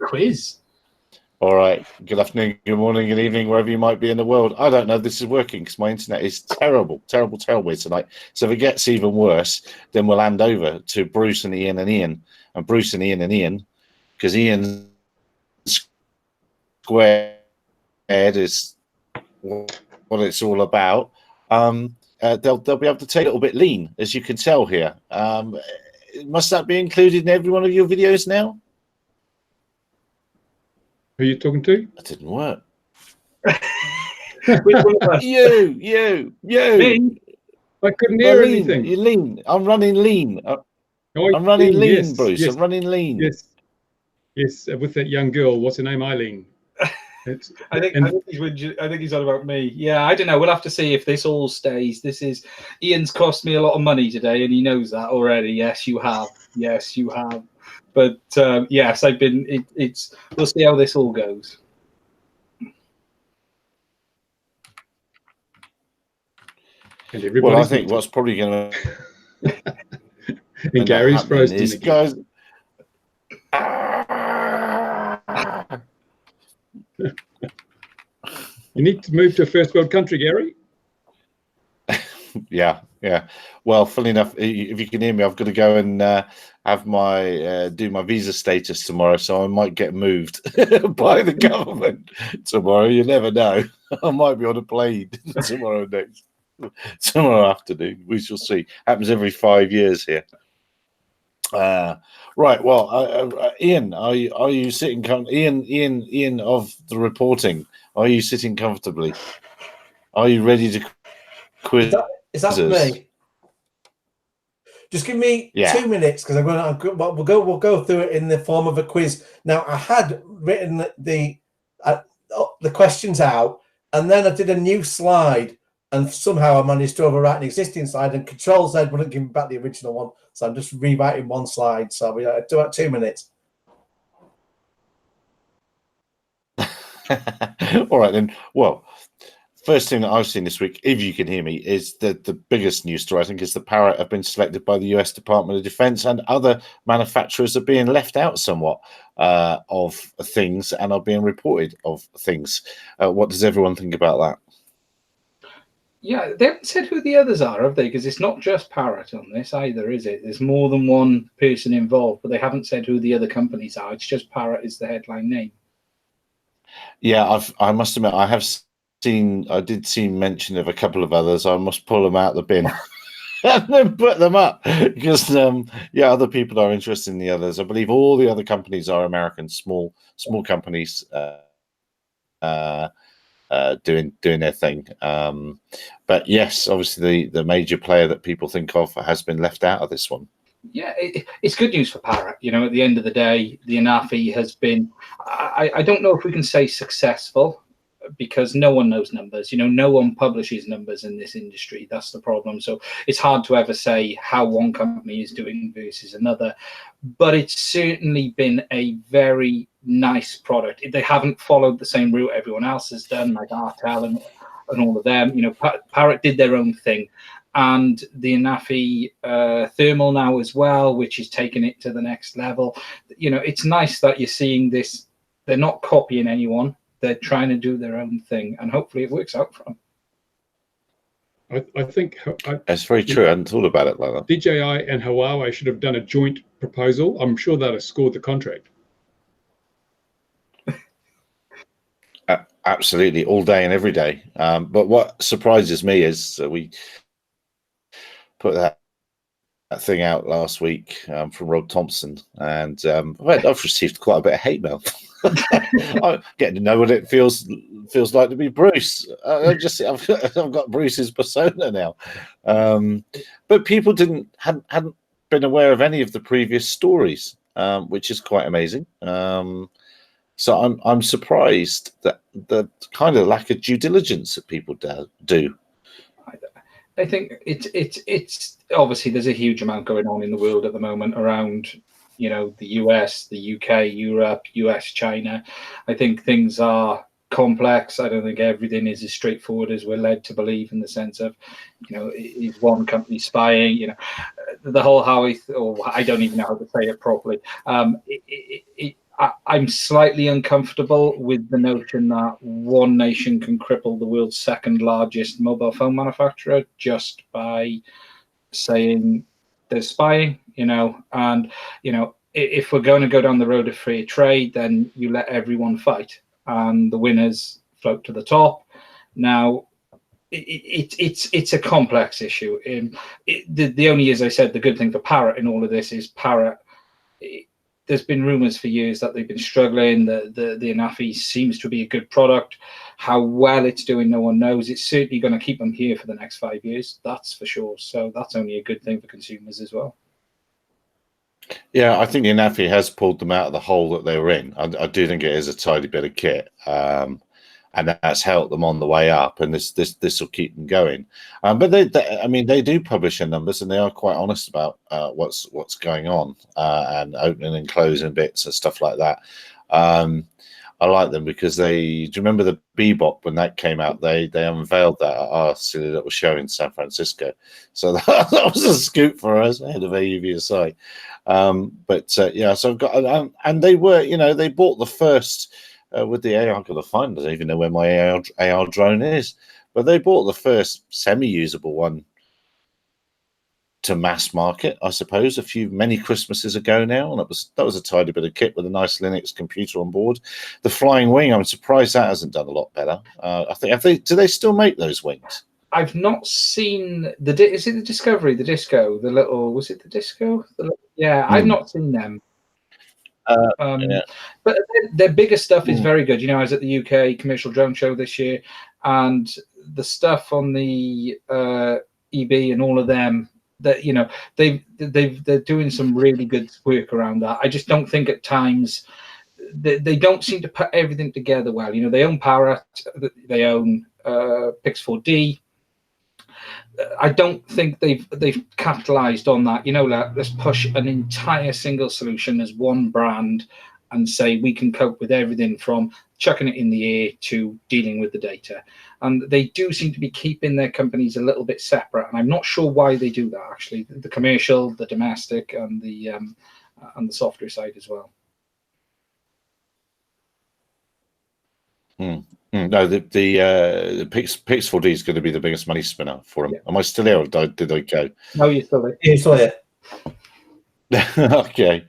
Quiz. All right. Good afternoon, good morning, good evening, wherever you might be in the world. I don't know if this is working because my internet is terrible tonight. So if it gets even worse, then we'll hand over to Bruce and Ian and Ian. And Bruce and Ian, because Ian squared is what it's all about. They'll be able to take a little bit lean, as you can tell here. Must that be included in every one of your videos now? Who are you talking to? That didn't work. You. Me? I couldn't hear anything. You're lean. I'm running lean. I'm running lean, yes, Bruce. Yes. I'm running lean. Yes. With that young girl, what's her name? Eileen. I think he's on about me. Yeah, I don't know. We'll have to see if this all stays. Ian's cost me a lot of money today, and he knows that already. Yes, you have. But yes, I've been. We'll see how this all goes. And well, I think what's probably going to. And Gary's frozen is, guys. You need to move to a first world country, Gary. Yeah. Well, funny enough, if you can hear me, I've got to go and have my do my visa status tomorrow, so I might get moved by the government tomorrow. You never know. I might be on a plane tomorrow afternoon. We shall see. Happens every 5 years here. Right. Well, Ian, are you sitting? Ian of the reporting. Are you sitting comfortably? Are you ready to quiz? Is that me? Just give me 2 minutes because we'll go through it in the form of a quiz. Now I had written the questions out, and then I did a new slide, and somehow I managed to overwrite an existing slide, and Control Z wouldn't give me back the original one, so I'm just rewriting one slide. So we do about 2 minutes. All right then. Well, first thing that I've seen this week, if you can hear me, is that the biggest news story, I think, is that Parrot have been selected by the US Department of Defense, and other manufacturers are being left out somewhat of things and are being reported of things. What does everyone think about that? Yeah, they haven't said who the others are, have they? Because it's not just Parrot on this either, is it? There's more than one person involved, but they haven't said who the other companies are. It's just Parrot is the headline name. Yeah, I must admit, I did see mention of a couple of others. I must pull them out the bin and then put them up because, other people are interested in the others. I believe all the other companies are American, small companies doing their thing. But yes, obviously the major player that people think of has been left out of this one. Yeah, it's good news for Parrot. You know, at the end of the day, the ANAFI has been, I don't know if we can say successful, because no one knows numbers. You know, no one publishes numbers in this industry. That's the problem. So it's hard to ever say how one company is doing versus another. But it's certainly been a very nice product. They haven't followed the same route everyone else has done, like Artel and all of them. You know, Parrot did their own thing. And the ANAFI thermal now as well, which is taking it to the next level. You know, it's nice that you're seeing this. They're not copying anyone. They're trying to do their own thing, and hopefully it works out for them. I think that's very true. I hadn't thought about it like that. DJI and Huawei should have done a joint proposal. I'm sure they'd have scored the contract. Absolutely, all day and every day. But what surprises me is that we put that thing out last week from Rob Thompson, and I've received quite a bit of hate mail. I'm getting to know what it feels like to be Bruce. I've got Bruce's persona now, but people hadn't been aware of any of the previous stories, which is quite amazing. So I'm surprised that the kind of lack of due diligence that people do. I think it's obviously there's a huge amount going on in the world at the moment around, you know, the US, the UK, Europe, US, China. I think things are complex. I don't think everything is as straightforward as we're led to believe, in the sense of, is one company spying? The whole I don't even know how to say it properly. I'm slightly uncomfortable with the notion that one nation can cripple the world's second largest mobile phone manufacturer just by saying they're spying, and, if we're going to go down the road of free trade, then you let everyone fight and the winners float to the top. Now, it's a complex issue. The only, as I said, the good thing for Parrot in all of this is Parrot. There's been rumours for years that they've been struggling. The Anafi seems to be a good product. How well it's doing, no one knows. It's certainly going to keep them here for the next 5 years. That's for sure. So that's only a good thing for consumers as well. Yeah, I think the Anafi has pulled them out of the hole that they were in. I do think it is a tidy bit of kit, and that's helped them on the way up. And this will keep them going. But they do publish their numbers, and they are quite honest about what's going on, and opening and closing bits and stuff like that. I like them because do you remember the Bebop when that came out? They unveiled that at our silly little show in San Francisco. So that was a scoop for us ahead of AUVSI. So I've got, and they were, they bought the first with the AR. I've got to find. I don't even know where my AR drone is, but they bought the first semi-usable one to mass market, I suppose, many Christmases ago now, and that was a tidy bit of kit with a nice Linux computer on board. The Flying Wing, I'm surprised that hasn't done a lot better. I think do they still make those wings? I've not seen is it the Discovery, the Disco, the little, was it the Disco? I've not seen them. Yeah. But their bigger stuff is very good. I was at the UK Commercial Drone Show this year, and the stuff on the EB and all of them, that they're doing some really good work around that. I just don't think at times they don't seem to put everything together well. They own Parrot, they own Pix4D. I don't think they've capitalized on that. Let's push an entire single solution as one brand and say we can cope with everything from chucking it in the air to dealing with the data. And they do seem to be keeping their companies a little bit separate. And I'm not sure why they do that, actually. The commercial, the domestic, and the software side as well. No, the Pix4D is going to be the biggest money spinner for them. Yeah. Am I still here, or did I go? No, you're still there. You're still here. Okay.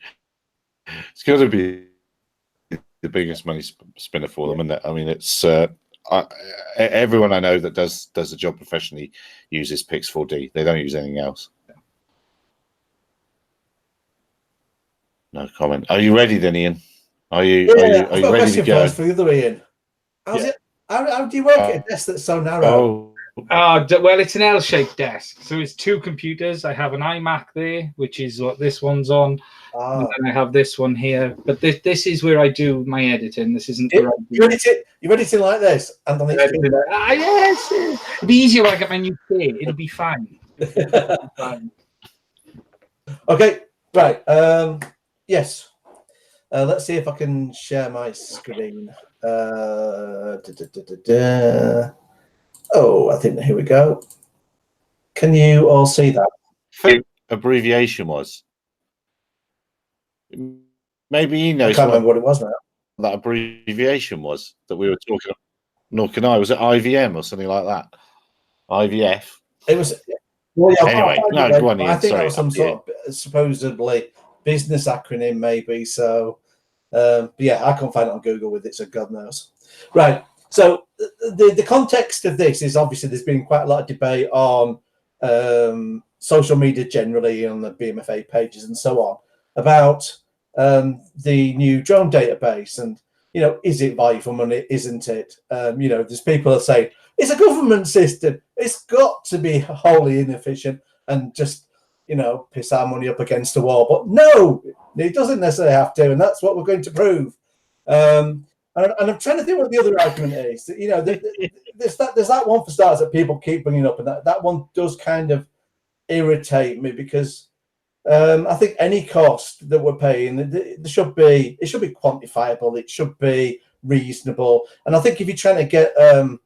It's going to be the biggest money spinner for them, and I mean, it's everyone I know that does the job professionally uses Pix4D. They don't use anything else. No comment. Are you ready then, Ian? Are you ready to go? For the other Ian. How's it? How do you work at a desk that's so narrow? Well, it's an L-shaped desk, so it's two computers. I have an iMac there, which is what this one's on, and then I have this one here. But this is where I do my editing. This isn't. You editing like this, and on yes, it'll be easier when I get my new kit. It'll be fine. Okay, right. Yes. Let's see if I can share my screen. Oh, I think here we go. Can you all see that? Abbreviation was. Maybe he knows. I can't remember what it was now. That abbreviation was that we were talking. Nor can I. Was it IVM or something like that? IVF. It was. Well, yeah, anyway, no, go on. I think that was some sort of supposedly business acronym, maybe. So, but yeah, I can't find it on Google with it, so God knows. Right. So the context of this is obviously there's been quite a lot of debate on social media generally, on the BMFA pages and so on, about the new drone database and, you know, is it value for money? Isn't it? You know, there's people that say it's a government system. It's got to be wholly inefficient and just, you know, piss our money up against the wall. But no, it doesn't necessarily have to, and that's what we're going to prove. And I'm trying to think what the other argument is. You know, there's that one for starters that people keep bringing up, and that one does kind of irritate me because I think any cost that we're paying, it should be quantifiable. It should be reasonable. And I think if you're trying to get the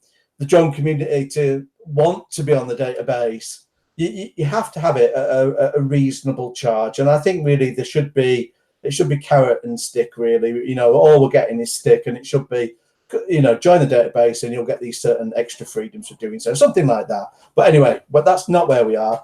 drone community to want to be on the database, you have to have it at a reasonable charge. And I think really it should be carrot and stick, really. All we're getting is stick, and it should be, join the database and you'll get these certain extra freedoms for doing so, something like that. But anyway, that's not where we are.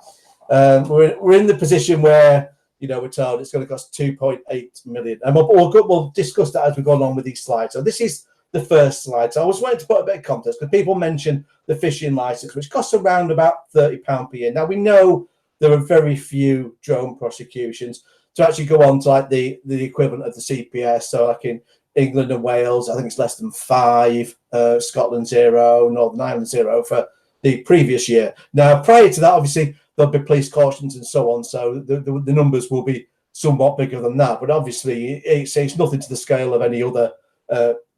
We're in the position where, we're told it's going to cost 2.8 million. And we'll discuss that as we go along with these slides. So this is the first slide. So I was wanting to put a bit of context because people mention the fishing license, which costs around about £30 per year. Now, we know there are very few drone prosecutions to actually go on to like the equivalent of the CPS. So like in England and Wales, I think it's less than 5, Scotland 0, Northern Ireland 0 for the previous year. Now, prior to that, obviously, there'll be police cautions and so on. So the numbers will be somewhat bigger than that. But obviously, it's nothing to the scale of any other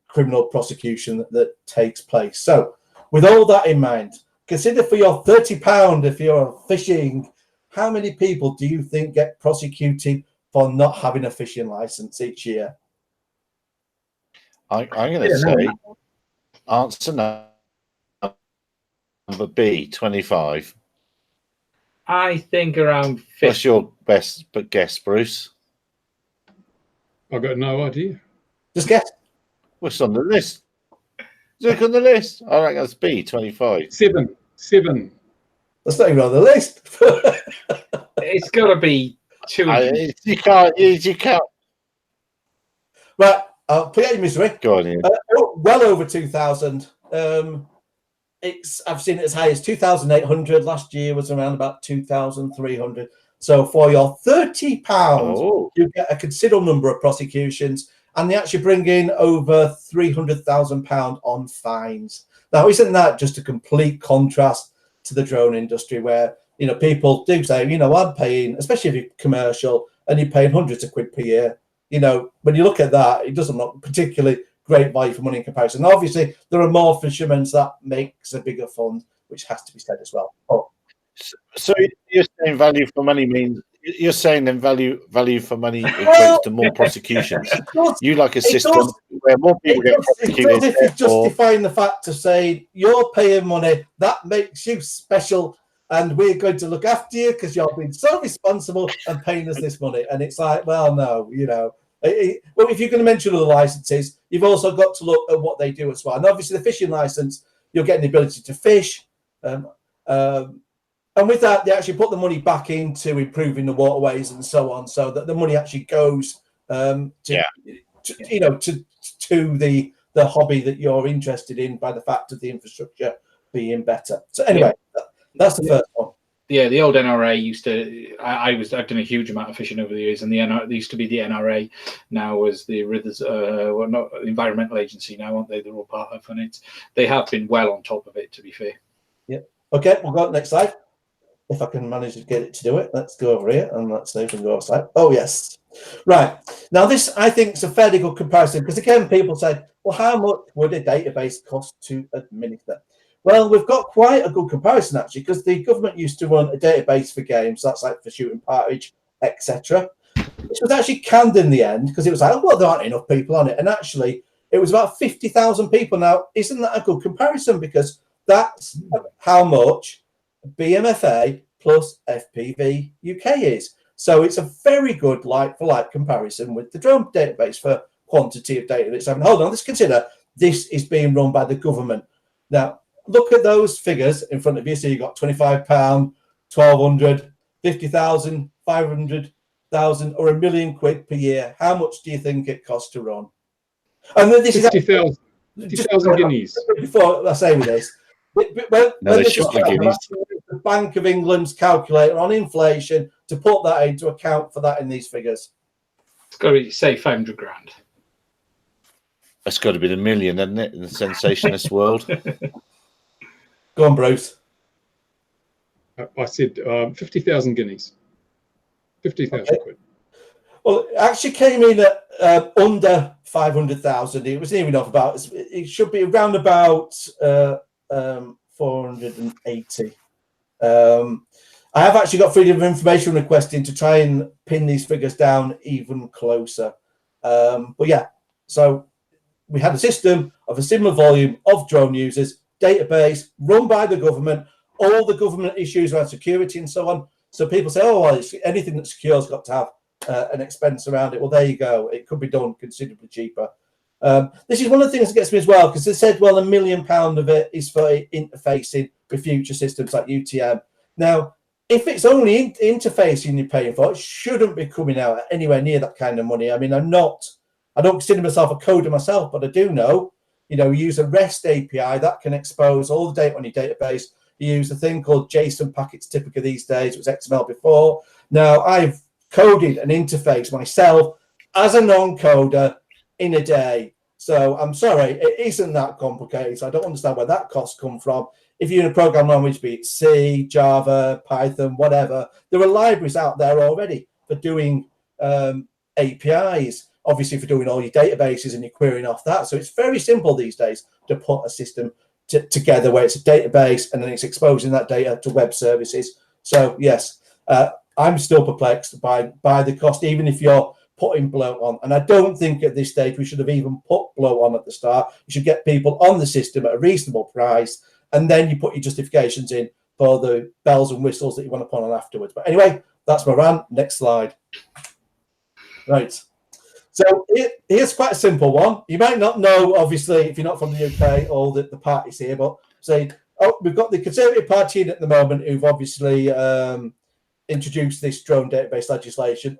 criminal prosecution that takes place. So with all that in mind, consider for your £30 if you're fishing, how many people do you think get prosecuted for not having a fishing license each year? I'm going to say answer number B, 25. I think around 50. What's your best guess, Bruce? I've got no idea. Just guess. What's on the list? Look on the list. I reckon that's B, 25. 7. That's not even on the list. It's got to be 2. You can't. Right, I'll put it in misery. Go on, Ian. Well over 2,000. I've seen it as high as 2,800. Last year was around about 2,300. So for your £30, you get a considerable number of prosecutions, and they actually bring in over £300,000 on fines. Now, isn't that just a complete contrast to the drone industry, where people do say, I'm paying, especially if you're commercial and you're paying hundreds of quid per year. When you look at that, it doesn't look particularly great value for money in comparison. Now, obviously, there are more fishermen, so that makes a bigger fund, which has to be said as well. So you're saying value for money means you're saying then value for money equates to more prosecutions. You like a system where more people get prosecuted. If you're justifying the fact to say you're paying money, that makes you special, and we're going to look after you because you're being so responsible and paying us this money. And it's like, well, no, well, if you're going to mention other licenses, you've also got to look at what they do as well. And obviously, the fishing license, you're getting the ability to fish. And with that, they actually put the money back into improving the waterways and so on, so that the money actually goes to the hobby that you're interested in by the fact of the infrastructure being better. So anyway, that's the first one. Yeah, the old NRA used to. I've done a huge amount of fishing over the years, and they used to be the NRA. Now as the Rivers, not the Environmental Agency now, aren't they? They're all part of it. They have been well on top of it, to be fair. Yeah. Okay, we'll go to the next slide. If I can manage to get it to do it, let's go over here and let's see if we can go outside. Oh yes, right. Now this, I think, is a fairly good comparison, because again, people say, well, how much would a database cost to administer? Well, we've got quite a good comparison actually, because the government used to run a database for games, that's like for shooting partridge, etc., which was actually canned in the end because it was like, oh, well, there aren't enough people on it, and actually it was about 50,000 people. Now, isn't that a good comparison? Because that's how much BMFA plus FPV UK is. So it's a very good like-for-like comparison with the drone database for quantity of data that's having. Hold on, let's consider this is being run by the government. Now, look at those figures in front of you. So you've got £25, 1,200, 50,000, 500,000, or £1 million per year. How much do you think it costs to run? And then this 50,000 guineas. Before I say with this, the Bank of England's calculator on inflation to put that in to account for that in these figures. It's got to be, say, 500 grand. That's got to be the million, isn't it, in the sensationalist world? Go on, Bruce. I said 50,000 guineas. 50,000 quid. Well, it actually came in at under 500,000. It was even off about, it should be around about 480. I have actually got freedom of information requesting to try and pin these figures down even closer. But yeah, so we had a system of a similar volume of drone users, database run by the government, all the government issues around security and so on. So people say, oh, well, anything that's secure has got to have an expense around it. Well, there you go. It could be done considerably cheaper. This is one of the things that gets me as well, because they said, well, £1 million of it is for interfacing with future systems like UTM. Now, if it's only interfacing you're paying for, it shouldn't be coming out at anywhere near that kind of money. I mean, I don't consider myself a coder myself, but I do know, you use a REST API that can expose all the data on your database. You use a thing called JSON packets typically these days. It was XML before. Now, I've coded an interface myself as a non-coder in a day. So I'm sorry, it isn't that complicated. So I don't understand where that cost come from. If you're in a program language, be it C, Java, Python, whatever, there are libraries out there already for doing APIs, obviously for doing all your databases and you're querying off that. So it's very simple these days to put a system together where it's a database and then it's exposing that data to web services. So yes, I'm still perplexed by the cost, even if you're putting bloat on. And I don't think at this stage we should have even put bloat on at the start. You should get people on the system at a reasonable price, and then you put your justifications in for the bells and whistles that you want to put on afterwards. But anyway, that's my rant. Next slide. Right. So here's quite a simple one. You might not know, obviously, if you're not from the UK, all the parties here, but say, we've got the Conservative Party in at the moment who've obviously introduced this drone database legislation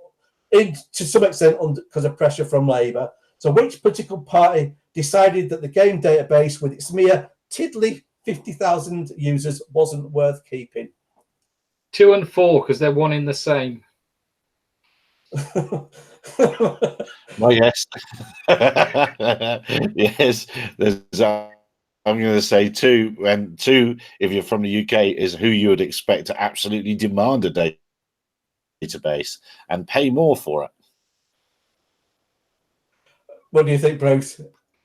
to some extent because of pressure from Labour. So which political party decided that the game database with its mere tiddly 50,000 users wasn't worth keeping? 2 and 4, because they're one in the same. Well, yes. Yes, I'm going to say 2, and 2, if you're from the UK, is who you would expect to absolutely demand a database and pay more for it. What do you think, Bruce?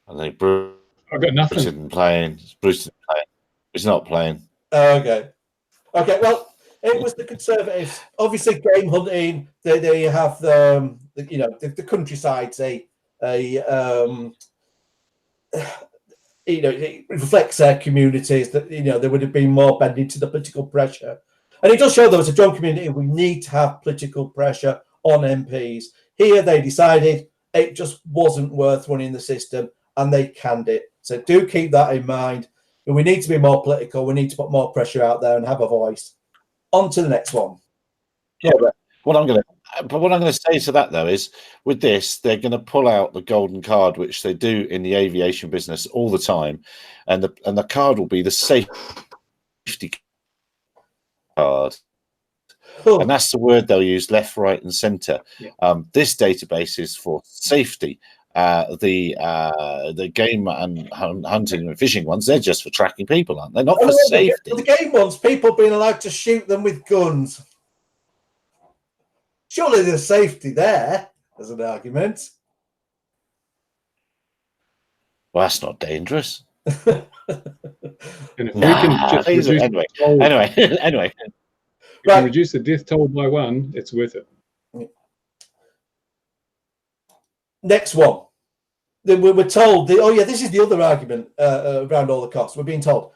I think Bruce I've got nothing. isn't playing. Bruce isn't playing. He's not playing. Okay. Well, it was the Conservatives. Obviously, game hunting. They have the countryside's it reflects their communities that they would have been more bending to the political pressure, and it does show there was a drone community. We need to have political pressure on MPs. Here, they decided it just wasn't worth running the system, and they canned it. So do keep that in mind. We need to be more political. We need to put more pressure out there and have a voice. On to the next one. Yeah, but what I'm going to say to that though is, with this, they're going to pull out the golden card, which they do in the aviation business all the time, and the card will be the safety card. Cool. And that's the word they'll use, left, right, and centre. Yeah. This database is for safety. The game and hunting and fishing ones, they're just for tracking people, aren't they? Not for safety. The game ones, people being allowed to shoot them with guns. Surely there's safety there as an argument. Well, that's not dangerous. And if we can just reduce anyway. If we can reduce the death toll by 1, it's worth it. Next one. We're told, this is the other argument around all the costs. We're being told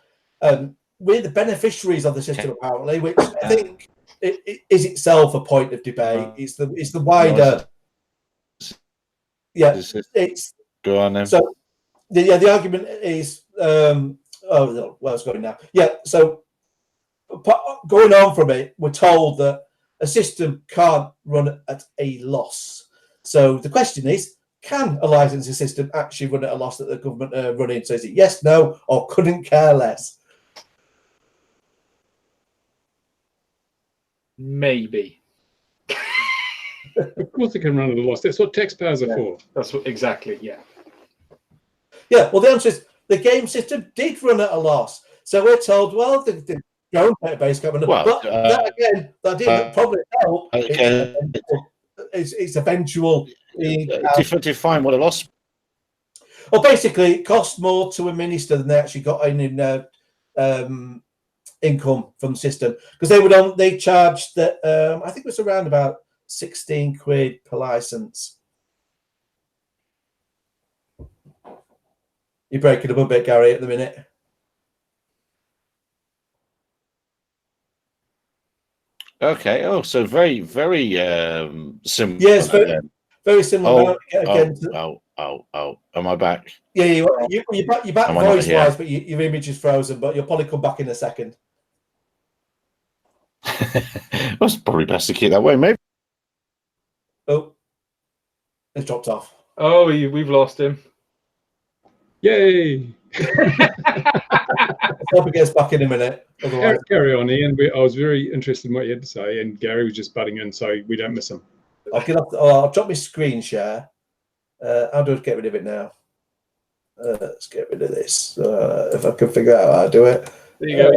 we're the beneficiaries of the system, apparently, which I think it is itself a point of debate. It's the wider. Yeah, it's. Go on then. So, the argument is. Where I was going now. Yeah, so going on from it, we're told that a system can't run at a loss. So the question is, can a licensing system actually run at a loss that the government are running? So is it yes, no, or couldn't care less? Maybe. Of course it can run at a loss. That's what tax powers are for. That's what exactly, yeah. Yeah, well, the answer is the game system did run at a loss. So we're told, well, the drone database coming up. But that didn't probably help. Okay. It's eventual. Define what a loss. Well, basically, it cost more to a minister than they actually got in income from the system, because they charged that I think it was around about 16 quid per license. You're breaking up a bit, Gary, at the minute. Okay. Oh, so very, very similar. Yes, very similar. Oh. Am I back? Yeah, you're back voice-wise, but your image is frozen, but you'll probably come back in a second. That's probably best to keep that way, maybe. Oh, it's dropped off. Oh, we've lost him. Yay! I hope he gets back in a minute. Otherwise, carry on, Ian. I was very interested in what you had to say, and Gary was just butting in, so we don't miss him. I'll drop my screen share. How do I get rid of it now? Let's get rid of this. If I can figure out how to do it. There you go.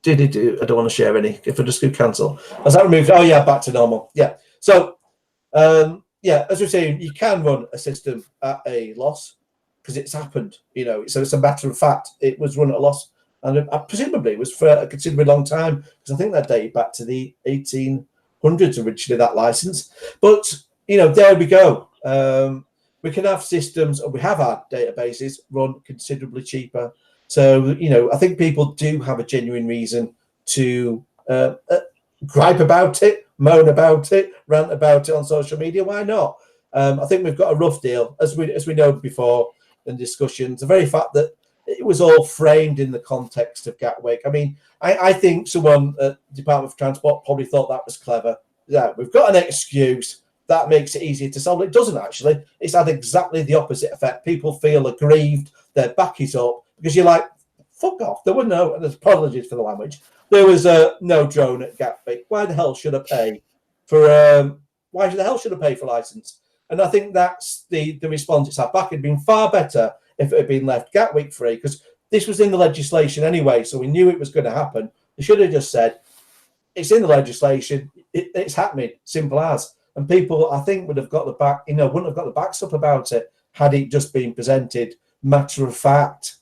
I don't want to share any. If I just do cancel. Has that removed? Oh yeah, back to normal. Yeah. So as we're saying, you can run a system at a loss because it's happened. So it's a matter of fact. It was run at a loss, and presumably it was for a considerably long time because I think that dated back to the 1800s originally, that license. But there we go. We can have systems, and we have our databases run considerably cheaper. So, I think people do have a genuine reason to gripe about it, moan about it, rant about it on social media. Why not? I think we've got a rough deal, as we know before in discussions. The very fact that it was all framed in the context of Gatwick. I mean, I think someone at the Department for Transport probably thought that was clever. Yeah, we've got an excuse. That makes it easier to solve. It doesn't actually. It's had exactly the opposite effect. People feel aggrieved. Their back is up because you're like, fuck off. There were no, and there's apologies for the language. There was no drone at Gatwick. Why the hell should I pay for? Why the hell should I pay for license? And I think that's the response it's had back. It'd been far better if it had been left Gatwick free because this was in the legislation anyway, so we knew it was going to happen. They should have just said, it's in the legislation. It's happening. Simple as. And people, I think, would have got the back, wouldn't have got the backs up about it had it just been presented matter of fact.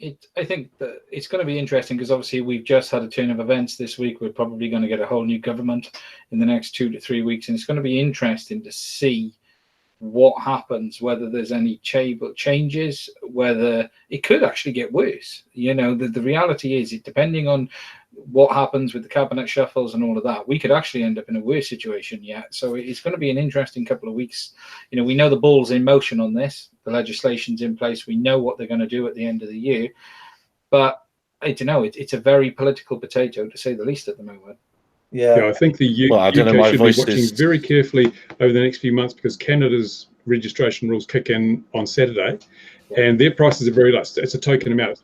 I think that it's going to be interesting because obviously we've just had a turn of events this week. We're probably going to get a whole new government in the next 2 to 3 weeks, and it's going to be interesting to see what happens, whether there's any changes, whether it could actually get worse. The reality is, depending on what happens with the cabinet shuffles and all of that, we could actually end up in a worse situation yet. So it's going to be an interesting couple of weeks. We know the ball's in motion on this. The legislation's in place. We know what they're going to do at the end of the year. But I don't know. It's a very political potato, to say the least, at the moment. Yeah, I think the UK should be watching very carefully over the next few months because Canada's registration rules kick in on Saturday, and their prices are very low. It's a token amount.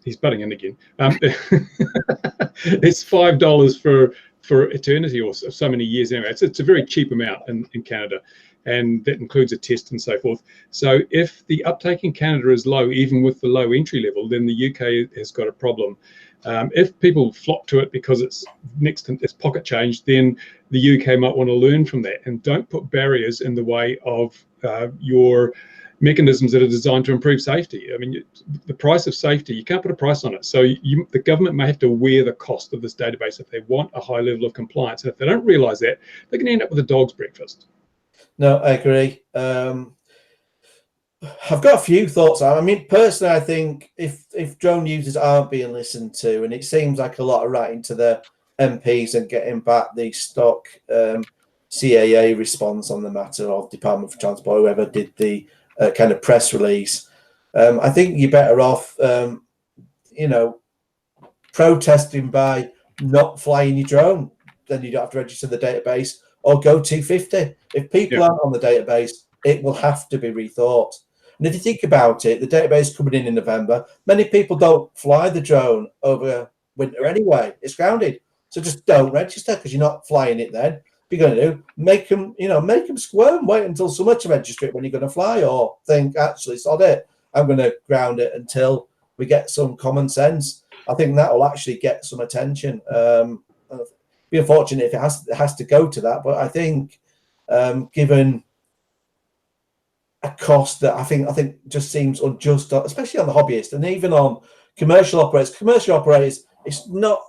He's butting in again. It's $5 for eternity or so many years anyway. It's a very cheap amount in Canada, and that includes a test and so forth. So if the uptake in Canada is low, even with the low entry level, then the UK has got a problem. If people flock to it because it's pocket change, then the UK might want to learn from that and don't put barriers in the way of your mechanisms that are designed to improve safety. I mean, the price of safety, you can't put a price on it. So the government may have to wear the cost of this database if they want a high level of compliance. And if they don't realise that, they're going to end up with a dog's breakfast. No, I agree. I've got a few thoughts. I mean, personally, I think if drone users aren't being listened to, and it seems like a lot of writing to the MPs and getting back the stock CAA response on the matter of Department for Transport, whoever did the kind of press release, I think you're better off, protesting by not flying your drone. Then you don't have to register the database or go 250. If people aren't on the database, it will have to be rethought. And if you think about it, the database coming in November, many people don't fly the drone over winter anyway. It's grounded. So just don't register because you're not flying it then. What you're going to do, make them squirm, wait until summer to register it when you're going to fly, or think, actually, sod it, I'm going to ground it until we get some common sense. I think that will actually get some attention. Be unfortunate if it has to go to that, but I think given a cost that I think just seems unjust, especially on the hobbyist and even on commercial operators. Commercial operators, it's not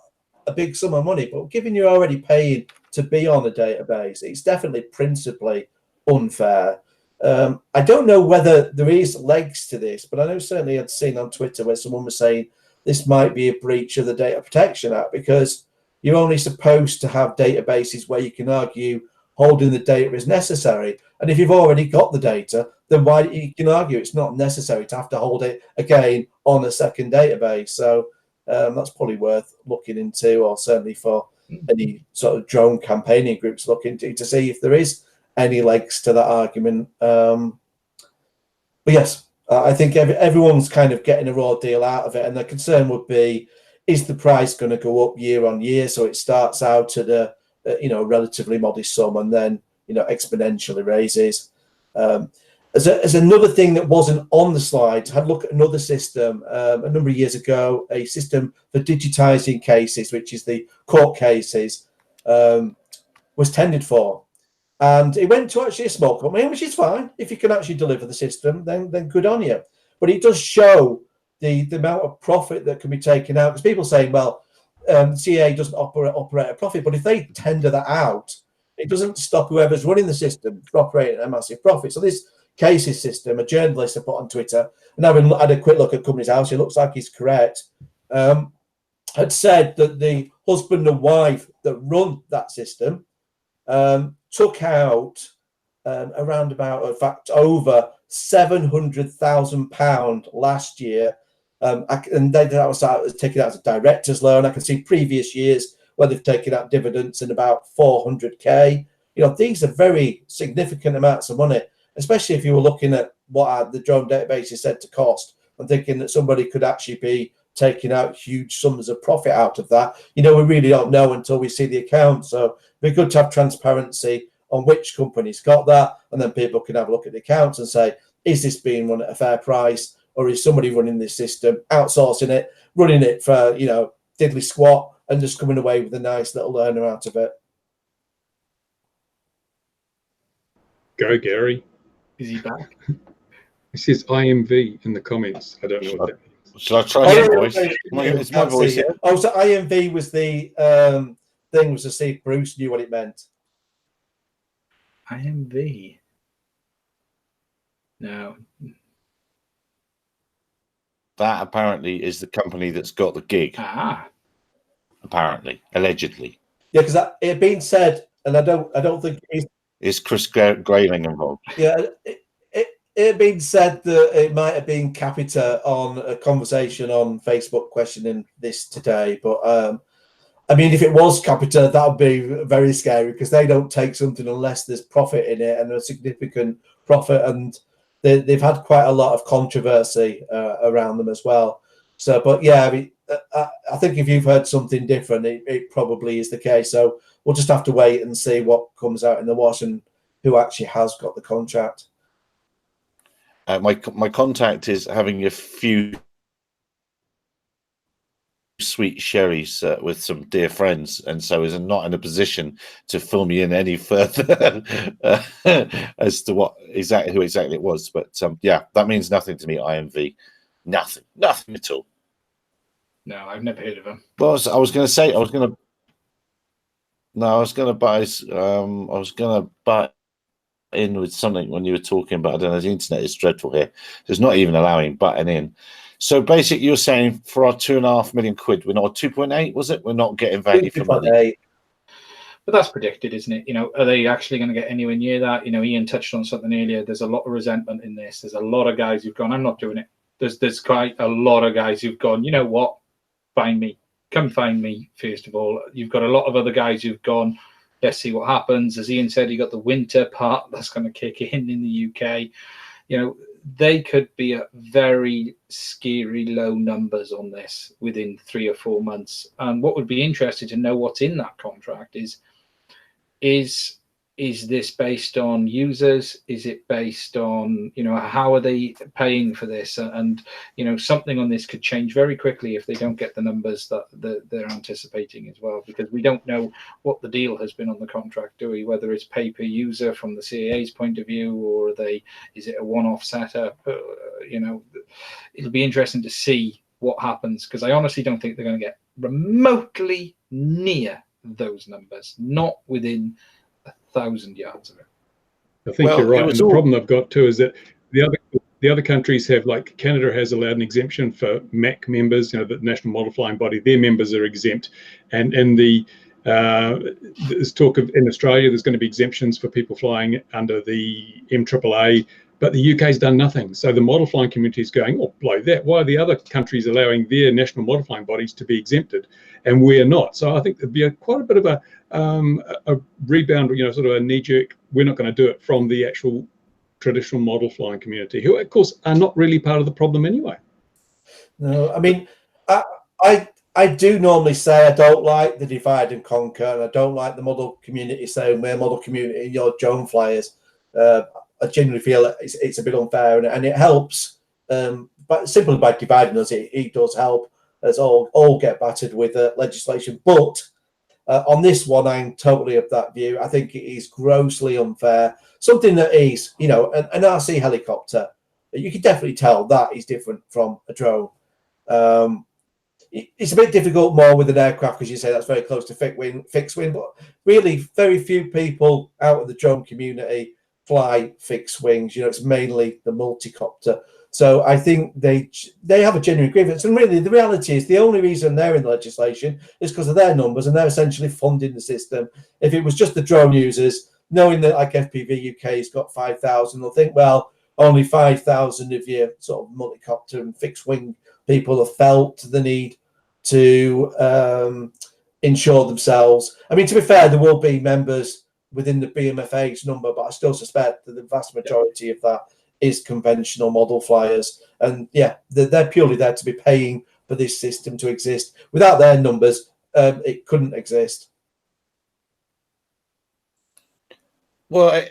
a big sum of money, but given you're already paying to be on a database, it's definitely principally unfair. I don't know whether there is legs to this, but I know certainly I'd seen on Twitter where someone was saying this might be a breach of the Data Protection Act, because you're only supposed to have databases where you can argue holding the data is necessary. And if you've already got the data, then why you can argue it's not necessary to have to hold it again on a second database. So that's probably worth looking into, or certainly for any sort of drone campaigning groups looking to see if there is any legs to that argument. But yes, I think everyone's kind of getting a raw deal out of it, and the concern would be, is the price going to go up year on year? So it starts out at a relatively modest sum and then exponentially raises. As another thing that wasn't on the slide, I had a look at another system a number of years ago, a system for digitizing cases, which is the court cases, was tendered for. And it went to actually a small company, which is fine. If you can actually deliver the system, then good on you. But it does show the amount of profit that can be taken out. Because people saying, well, CAA doesn't operate a profit. But if they tender that out, it doesn't stop whoever's running the system from operating a massive profit. So this cases system, a journalist had put on Twitter, and having had a quick look at Companies House, it looks like he's correct, had said that the husband and wife that run that system took out around about, in fact, over £700,000 last year. And that was taken out as a director's loan. I can see previous years where they've taken out dividends in about 400k. These are very significant amounts of money, especially if you were looking at what the drone database is said to cost and thinking that somebody could actually be taking out huge sums of profit out of that. We really don't know until we see the account. So it'd be good to have transparency on which company's got that, and then people can have a look at the accounts and say, is this being run at a fair price, or is somebody running this system, outsourcing it, running it for diddly squat, and just coming away with a nice little earner out of it? Go, Gary. Is he back? It says IMV in the comments. I don't know what that means. Shall I try my voice? It's my voice. Oh, so IMV was the thing, was to see if Bruce knew what it meant. IMV. No. That apparently is the company that's got the gig. Apparently, allegedly. Yeah, because it had been said, and I don't think is Chris Grayling involved? Yeah, it had been said that it might have been Capita on a conversation on Facebook questioning this today, but I mean, if it was Capita, that would be very scary, because they don't take something unless there's profit in it, and a significant profit, and they've had quite a lot of controversy around them as well. So, but yeah, I mean, I think if you've heard something different, it probably is the case. So we'll just have to wait and see what comes out in the wash and who actually has got the contract. My contact is having a few sweet sherries with some dear friends, and so is not in a position to fill me in any further as to who exactly it was. But yeah, that means nothing to me. IMV, nothing at all. No, I've never heard of them. Well, I was going to butt in with something when you were talking, but I don't know. The internet is dreadful here. It's not even allowing butting in. So basically, you're saying for our £2.5 million, we're not 2.8, was it? We're not getting value for money. But that's predicted, isn't it? Are they actually going to get anywhere near that? Ian touched on something earlier. There's a lot of resentment in this. There's a lot of guys who've gone, I'm not doing it. There's quite a lot of guys who've gone, you know what? Find me. Come find me, first of all. You've got a lot of other guys who've gone, let's see what happens. As Ian said, you got the winter part that's going to kick in the UK. They could be at very scary low numbers on this within 3 or 4 months. And what would be interesting to know what's in that contract is this based on users? Is it based on, how are they paying for this? And, something on this could change very quickly if they don't get the numbers that they're anticipating as well, because we don't know what the deal has been on the contract, do we? Whether it's pay per user from the CAA's point of view, or is it a one-off setup? It'll be interesting to see what happens, because I honestly don't think they're going to get remotely near those numbers, not within 1,000 yards of it. I think you're right. And the problem they've got too is that the other countries have, like Canada has allowed an exemption for MAC members, the National Model Flying Body. Their members are exempt, and there's talk of in Australia there's going to be exemptions for people flying under the MAAA, but the UK's done nothing. So the model flying community is going, oh, blow that. Why are the other countries allowing their national model flying bodies to be exempted and we're not? So I think there'd be quite a bit of a rebound, sort of a knee-jerk, we're not going to do it from the actual traditional model flying community, who of course are not really part of the problem anyway. No, I mean, I do normally say I don't like the divide and conquer, and I don't like the model community saying we're model community, you're drone flyers. I genuinely feel it's a bit unfair, and it helps, but simply by dividing us, it does help us all get battered with legislation. But on this one, I'm totally of that view. I think it is grossly unfair. Something that is, an RC helicopter, you can definitely tell that is different from a drone. It's a bit difficult more with an aircraft because you say that's very close to fixed wing, but really very few people out of the drone community fly fixed wings. It's mainly the multicopter. So I think they have a genuine grievance. And really, the reality is the only reason they're in the legislation is because of their numbers, and they're essentially funding the system. If it was just the drone users, knowing that like FPV UK has got 5,000, they'll think, well, only 5,000 of your sort of multicopter and fixed wing people have felt the need to insure themselves. I mean, to be fair, there will be members within the BMFA's number, but I still suspect that the vast majority of that is conventional model flyers. And yeah, they're purely there to be paying for this system to exist. Without their numbers, it couldn't exist. Well,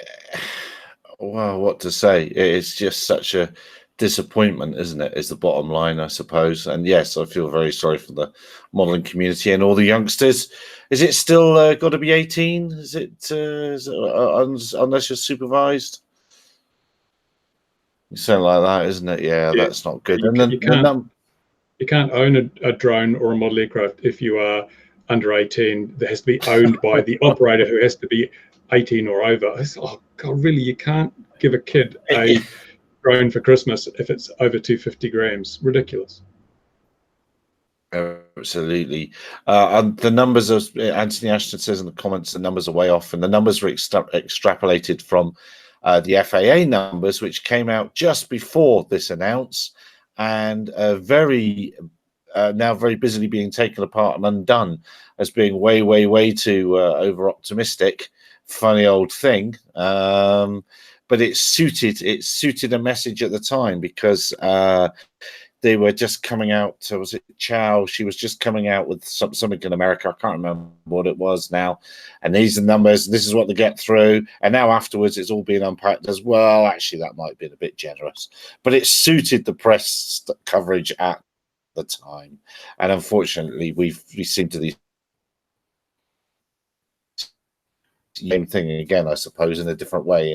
what to say? It's just such a disappointment, isn't it? Is the bottom line, I suppose. And yes, I feel very sorry for the modelling community and all the youngsters. Is it still got to be 18? Is it unless you're supervised? Something like that, isn't it? Yeah, that's not good. You can't own a drone or a model aircraft if you are under 18. That has to be owned by the operator, who has to be 18 or over. Oh God, really? You can't give a kid a drone for Christmas if it's over 250 grams? Ridiculous. Absolutely. The numbers, as Anthony Ashton says in the comments, the numbers are way off, and the numbers were extrapolated from the FAA numbers, which came out just before this announce, and now very busily being taken apart and undone as being way too over optimistic. Funny old thing. But it suited a message at the time, because they were just coming out. Was it Chow? She was just coming out with something in America. I can't remember what it was now. And these are the numbers. This is what they get through. And now afterwards, it's all being unpacked as well. Actually, that might have been a bit generous, but it suited the press coverage at the time. And unfortunately, we seem to these same thing again, I suppose, in a different way.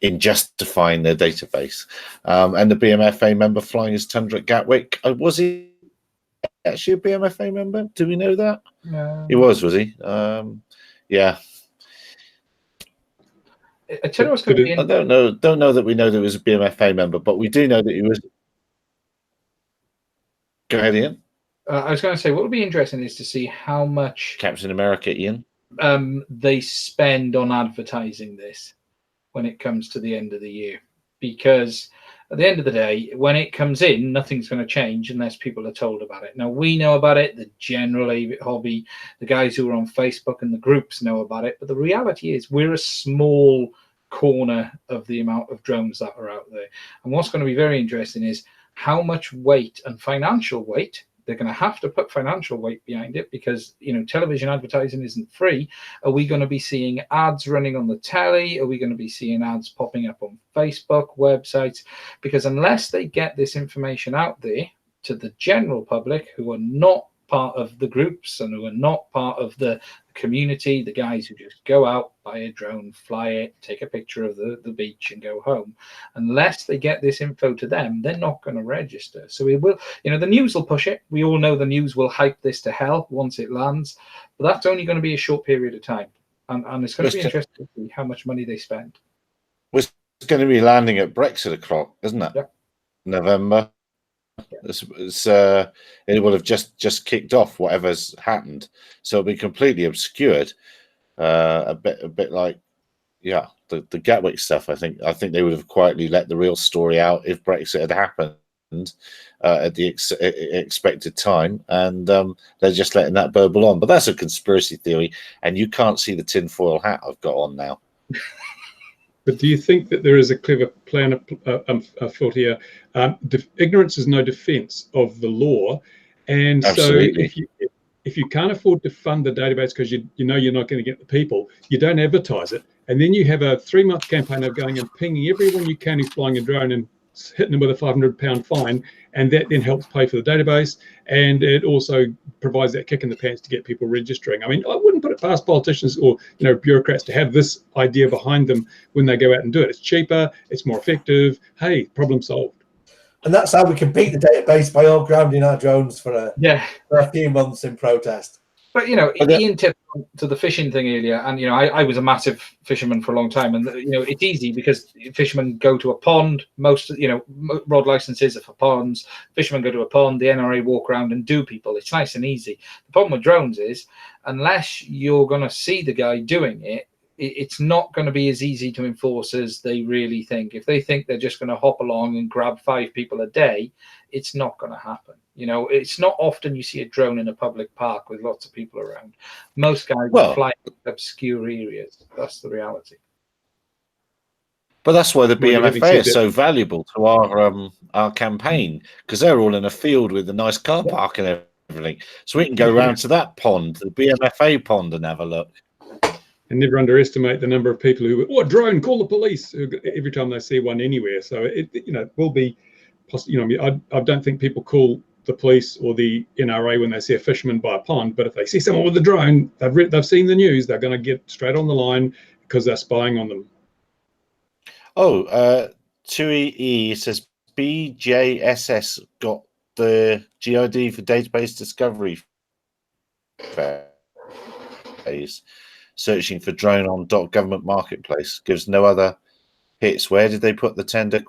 In justifying their database. And the BMFA member flying his Tundra at Gatwick, was he actually a BMFA member? Do we know that? No. He was he? Yeah. I tell you what's going to be. I don't know that we know that he was a BMFA member, but we do know that he was. Go ahead, Ian. I was going to say, what would be interesting is to see how much Captain America, Ian, they spend on advertising this when it comes to the end of the year, because at the end of the day, when it comes in, nothing's going to change unless people are told about it. Now, we know about it, the general AV hobby, the guys who are on Facebook and the groups know about it, but the reality is we're a small corner of the amount of drones that are out there. And what's going to be very interesting is how much weight and financial weight. They're going to have to put financial weight behind it, because television advertising isn't free. Are we going to be seeing ads running on the telly? Are we going to be seeing ads popping up on Facebook, websites? Because unless they get this information out there to the general public who are not part of the groups and who are not part of the community, the guys who just go out, buy a drone, fly it, take a picture of the beach and go home, unless they get this info to them, they're not going to register. So we will, the news will push it. We all know the news will hype this to hell once it lands, but that's only going to be a short period of time. And it's going to be interesting to see how much money they spend. It's going to be landing at Brexit o'clock, isn't it? Yeah. November. It will have just kicked off whatever's happened, so it'll be completely obscured. A bit like, the Gatwick stuff. I think they would have quietly let the real story out if Brexit had happened at the expected time, and they're just letting that burble on. But that's a conspiracy theory, and you can't see the tinfoil hat I've got on now. But do you think that there is a clever plan afoot here? Ignorance is no defense of the law. And Absolutely. So if you can't afford to fund the database because you know you're not going to get the people, you don't advertise it. And then you have a 3-month campaign of going and pinging everyone you can who's flying a drone and hitting them with a £500 fine, and that then helps pay for the database, and it also provides that kick in the pants to get people registering. I mean, I wouldn't put it past politicians or bureaucrats to have this idea behind them when they go out and do it. It's cheaper, it's more effective. Hey, problem solved. And that's how we can beat the database, by all grounding our drones for a few months in protest. But Ian tipped to the fishing thing earlier, and I was a massive fisherman for a long time, and it's easy because fishermen go to a pond. Most rod licenses are for ponds. Fishermen go to a pond. The NRA walk around and do people. It's nice and easy. The problem with drones is, unless you're going to see the guy doing it, it's not going to be as easy to enforce as they really think. If they think they're just going to hop along and grab 5 people a day, it's not going to happen. It's not often you see a drone in a public park with lots of people around. Most guys fly in obscure areas. That's the reality. But that's why the BMFA is so valuable to our campaign, because they're all in a field with a nice car park and everything. So we can go round to that pond, the BMFA pond, and have a look. And never underestimate the number of people who, a drone, call the police, every time they see one anywhere. So it will be, I don't think people call the police or the NRA when they see a fisherman by a pond, but if they see someone with a drone, they've seen the news, they're going to get straight on the line because they're spying on them. Oh, 2EE says BJSS got the GID for database discovery phase. Searching for drone on .government marketplace gives no other hits. Where did they put the tender ?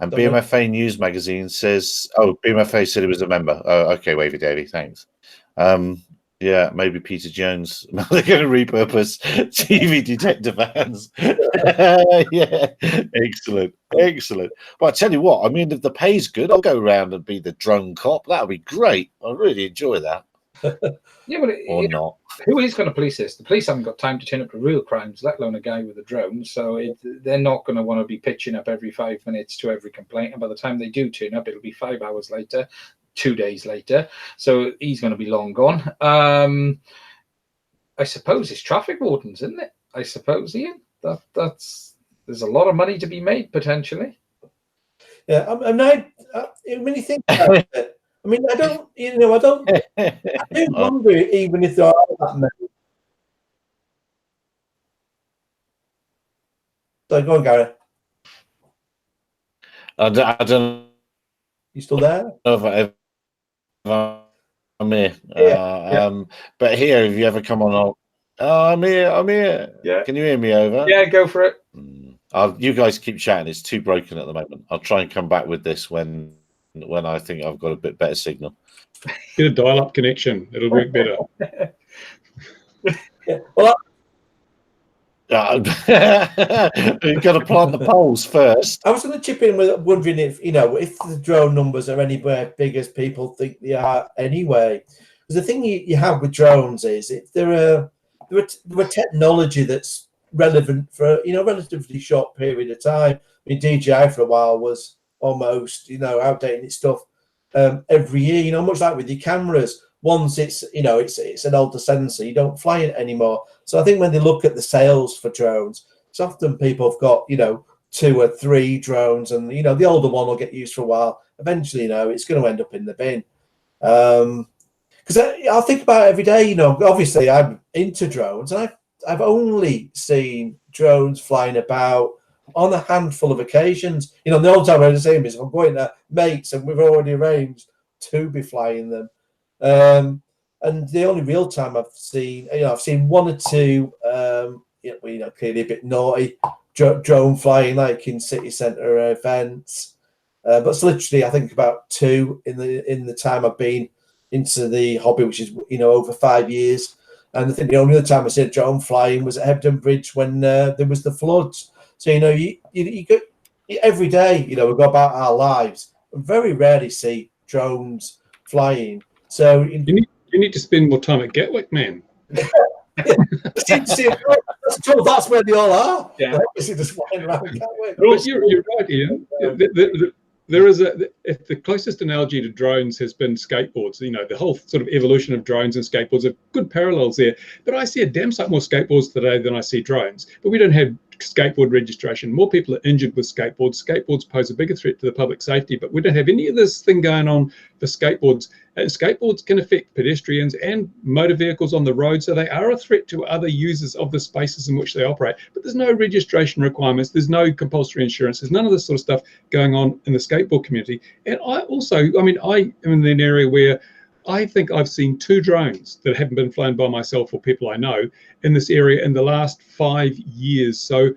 And BMFA News Magazine says, BMFA said he was a member. Oh, okay, Wavy Davy, thanks. Maybe Peter Jones. They're going to repurpose TV detector vans. Excellent. But I tell you what, I mean, if the pay's good, I'll go around and be the drone cop. That would be great. I really enjoy that. Or not. Who is going to police this? The police haven't got time to turn up to real crimes, let alone a guy with a drone. So they're not going to want to be pitching up every 5 minutes to every complaint. And by the time they do turn up, it'll be 5 hours later, 2 days later. So he's going to be long gone. I suppose it's traffic wardens, isn't it? I suppose, Ian. There's a lot of money to be made potentially. Yeah, when you think about it, I mean, I do wonder even if there are that many. So go on, Gary. I don't. You still there? If I'm here. But here, if you ever come on, I'm here. Yeah. Can you hear me over? Yeah, go for it. You guys keep chatting. It's too broken at the moment. I'll try and come back with this when I think I've got a bit better signal. Get a dial-up connection. It'll work better. Well, you've got to plant the poles first. I was going to chip in with wondering if the drone numbers are anywhere big as people think they are anyway. Because the thing you have with drones is if they're a technology that's relevant for a relatively short period of time. I mean, DJI for a while was almost outdating its stuff every year. Much like with your cameras. Once it's an older sensor, you don't fly it anymore. So I think when they look at the sales for drones, it's often people have got 2 or 3 drones, and the older one will get used for a while. Eventually, it's going to end up in the bin. Because I think about it every day. You know, obviously I'm into drones, and I've only seen drones flying about on a handful of occasions. You know, the old time I was saying is I'm going to mates, and we've already arranged to be flying them. And the only real time I've seen, you know, I've seen one or two, you know, clearly a bit naughty drone flying, like in city centre events. But it's literally, I think, about two in the time I've been into the hobby, which is, you know, over 5 years. And I think the only other time I said drone flying was at Hebden Bridge when there was the floods. So, you know, you go every day, you know, we go about our lives and very rarely see drones flying. So you need to spend more time at Gatwick, man. That's where they all are. Yeah, just flying around Gatwick. But you're right, Ian. There is the closest analogy to drones has been skateboards. You know, the whole sort of evolution of drones and skateboards are good parallels there. But I see a damn sight more skateboards today than I see drones. But we don't have skateboard registration. More people are injured with skateboards. Skateboards pose a bigger threat to the public safety, but we don't have any of this thing going on for skateboards. Skateboards can affect pedestrians and motor vehicles on the road, so they are a threat to other users of the spaces in which they operate. But there's no registration requirements. There's no compulsory insurance. There's none of this sort of stuff going on in the skateboard community. And I am in an area where I think I've seen 2 drones that haven't been flown by myself or people I know in this area in the last 5 years. So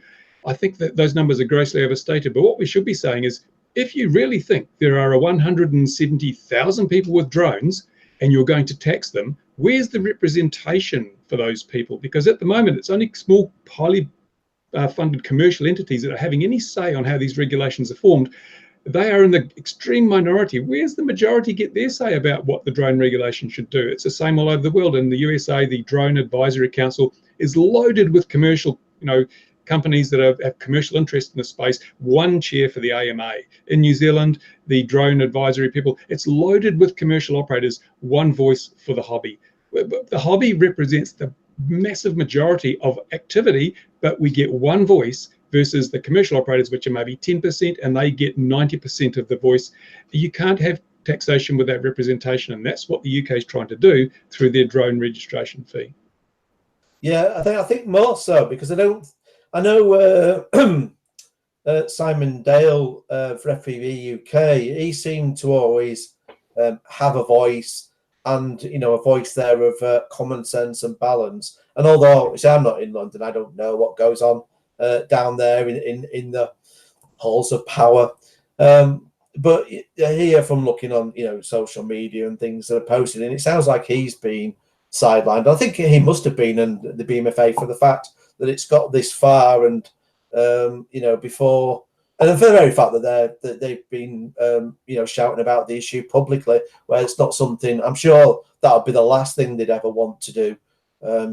I think that those numbers are grossly overstated. But what we should be saying is, if you really think there are 170,000 people with drones and you're going to tax them, where's the representation for those people? Because at the moment, it's only small, highly funded commercial entities that are having any say on how these regulations are formed. They are in the extreme minority. Where's the majority get their say about what the drone regulation should do? It's the same all over the world. In the USA, the Drone Advisory Council is loaded with commercial, you know, companies that have commercial interest in the space. 1 chair for the AMA. In New Zealand, the drone advisory people, it's loaded with commercial operators. 1 voice for the hobby. The hobby represents the massive majority of activity, but we get 1 voice versus the commercial operators, which are maybe 10%, and they get 90% of the voice. You can't have taxation without representation, and that's what the UK is trying to do through their drone registration fee. Yeah, I think more so, because I know Simon Dale for FPV UK, he seemed to always have a voice, and, you know, a voice there of common sense and balance. And although I'm not in London, I don't know what goes on down there in the halls of power. But I hear from looking on, you know, social media and things that are posted, and it sounds like he's been sidelined. I think he must have been in the BMFA for the fact that it's got this far, and you know, before, and for the very fact that they've been you know, shouting about the issue publicly, where it's not something, I'm sure that would be the last thing they'd ever want to do.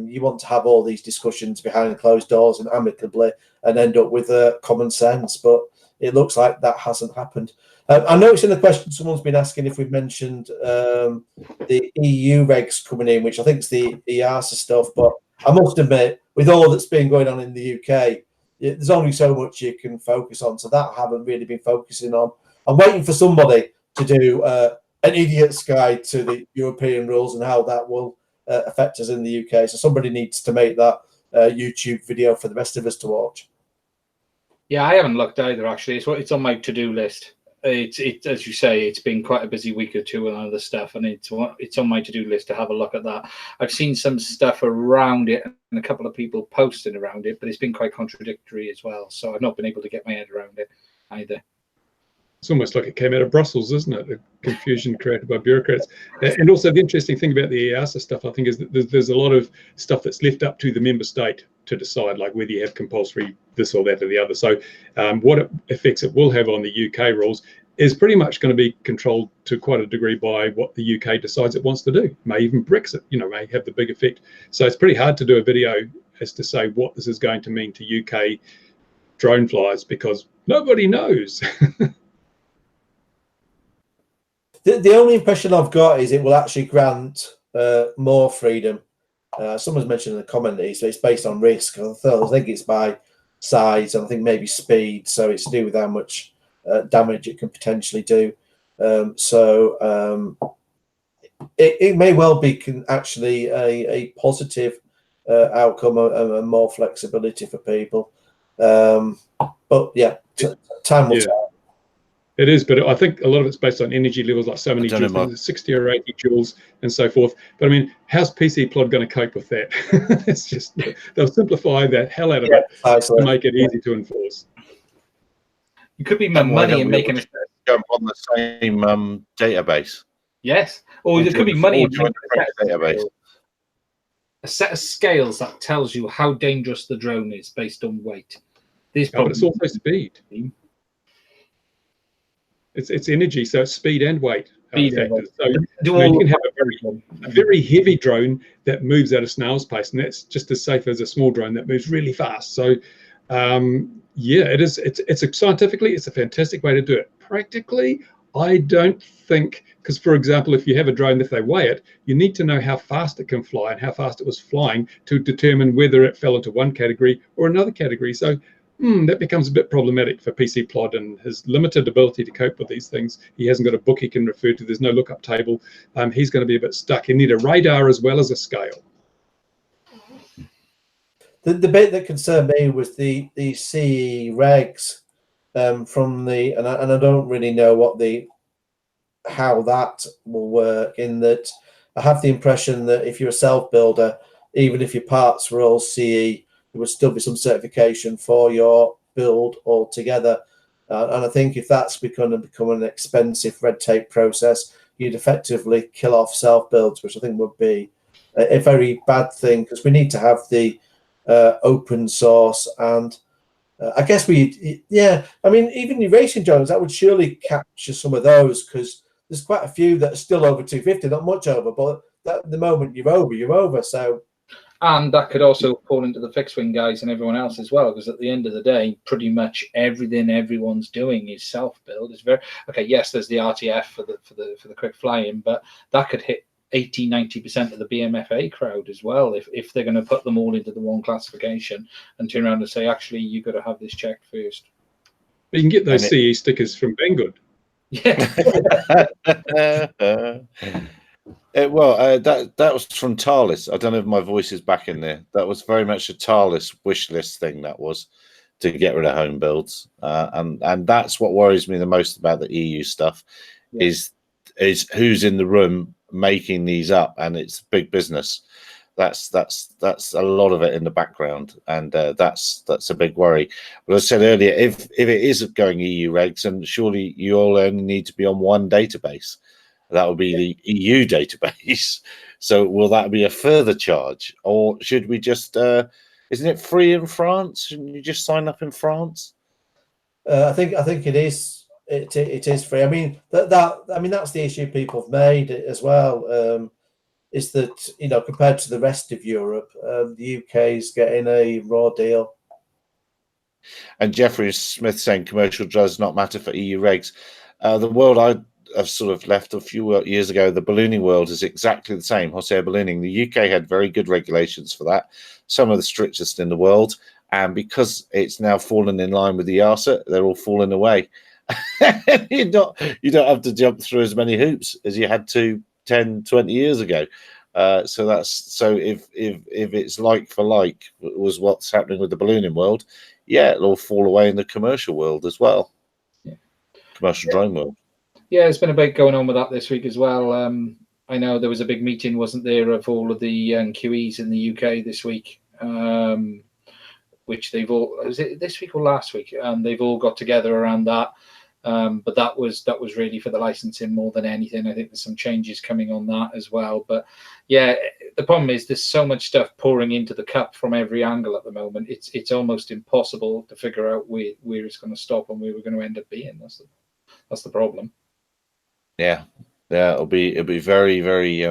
You want to have all these discussions behind closed doors and amicably, and end up with common sense, but it looks like that hasn't happened. I noticed in the question someone's been asking if we've mentioned the EU regs coming in, which I think is the EASA stuff, but I must admit, with all that's been going on in the UK, there's only so much you can focus on, so that I haven't really been focusing on. I'm waiting for somebody to do an idiot's guide to the European rules and how that will affect us in the UK. So somebody needs to make that YouTube video for the rest of us to watch. Yeah, I haven't looked either, actually. It's on my to-do list. It's as you say, it's been quite a busy week or two and other stuff, and it's on my to-do list to have a look at that. I've seen some stuff around it and a couple of people posting around it, but it's been quite contradictory as well. So I've not been able to get my head around it either. It's almost like it came out of Brussels, isn't it? The confusion created by bureaucrats. And also the interesting thing about the EASA stuff, I think, is that there's a lot of stuff that's left up to the member state to decide, like whether you have compulsory this or that or the other. So what effects it will have on the UK rules is pretty much going to be controlled to quite a degree by what the UK decides it wants to do. May even Brexit, you know, may have the big effect. So it's pretty hard to do a video as to say what this is going to mean to UK drone flyers, because nobody knows. The only impression I've got is it will actually grant more freedom. Someone's mentioned in the comment that it's based on risk. I think it's by size, and I think maybe speed. So it's to do with how much damage it can potentially do. it may well be actually a positive outcome and more flexibility for people. But yeah, time will tell. It is, but I think a lot of it's based on energy levels, like so many joules, 60 or 80 joules and so forth. But I mean, how's PC Plod going to cope with that? It's just, they'll simplify the hell out of it to make it easy to enforce. It could be money in making a jump on the same database. Yes, or there could be money in making a database. A set of scales that tells you how dangerous the drone is based on weight. But it's also speed. It's energy, so it's speed and weight factors. So you can have a very heavy drone that moves at a snail's pace, and that's just as safe as a small drone that moves really fast. So yeah, it is. It's scientifically, it's a fantastic way to do it. Practically, I don't think, because for example, if you have a drone, if they weigh it, you need to know how fast it can fly and how fast it was flying to determine whether it fell into one category or another category. So that becomes a bit problematic for PC Plod and his limited ability to cope with these things. He hasn't got a book he can refer to. There's no lookup table. He's going to be a bit stuck. You need a radar as well as a scale. The bit that concerned me was the CE regs from the, and I don't really know how that will work. In that, I have the impression that if you're a self builder, even if your parts were all CE, there would still be some certification for your build altogether. And I think if that's going to become an expensive red tape process, you'd effectively kill off self builds, which I think would be a very bad thing, because we need to have the open source. And I guess I mean, even your racing drones, that would surely capture some of those, because there's quite a few that are still over 250, not much over, but the moment you're over. So. And that could also fall into the fixed wing guys and everyone else as well, because at the end of the day, pretty much everything everyone's doing is self build. It's very okay. Yes, there's the RTF for the quick flying, but that could hit 80-90% of the BMFA crowd as well if they're going to put them all into the one classification and turn around and say, actually, you've got to have this checked first. You can get those CE stickers from Banggood. Yeah. That was from Thales. I don't know if my voice is back in there. That was very much a Thales wish list thing. That was to get rid of home builds, and that's what worries me the most about the EU stuff. Yeah. Is who's in the room making these up, and it's big business. That's a lot of it in the background, and that's a big worry. But as I said earlier, if it is going EU regs, and surely you all only need to be on one database. That would be the EU database. So will that be a further charge, or should we just? Isn't it free in France? Shouldn't you just sign up in France? I think it is. It is free. I mean that's the issue people have made as well. Is that compared to the rest of Europe, the UK is getting a raw deal. And Jeffrey Smith saying commercial does not matter for EU regs. The world I've sort of left a few years ago, the ballooning world is exactly the same. Hot air ballooning. The UK had very good regulations for that, some of the strictest in the world. And because it's now fallen in line with the EASA, they're all falling away. you don't have to jump through as many hoops as you had to 10, 20 years ago. So if it's like for like was what's happening with the ballooning world, yeah, it'll all fall away in the commercial world as well. Yeah. Commercial drone world. Yeah, there's been a bit going on with that this week as well. I know there was a big meeting, wasn't there, of all of the QEs in the UK this week, which they've all, was it this week or last week? They've all got together around that. But that was really for the licensing more than anything. I think there's some changes coming on that as well. But yeah, the problem is there's so much stuff pouring into the cup from every angle at the moment. It's almost impossible to figure out where it's going to stop and where we're going to end up being. That's the problem. Yeah, it'll be very, very.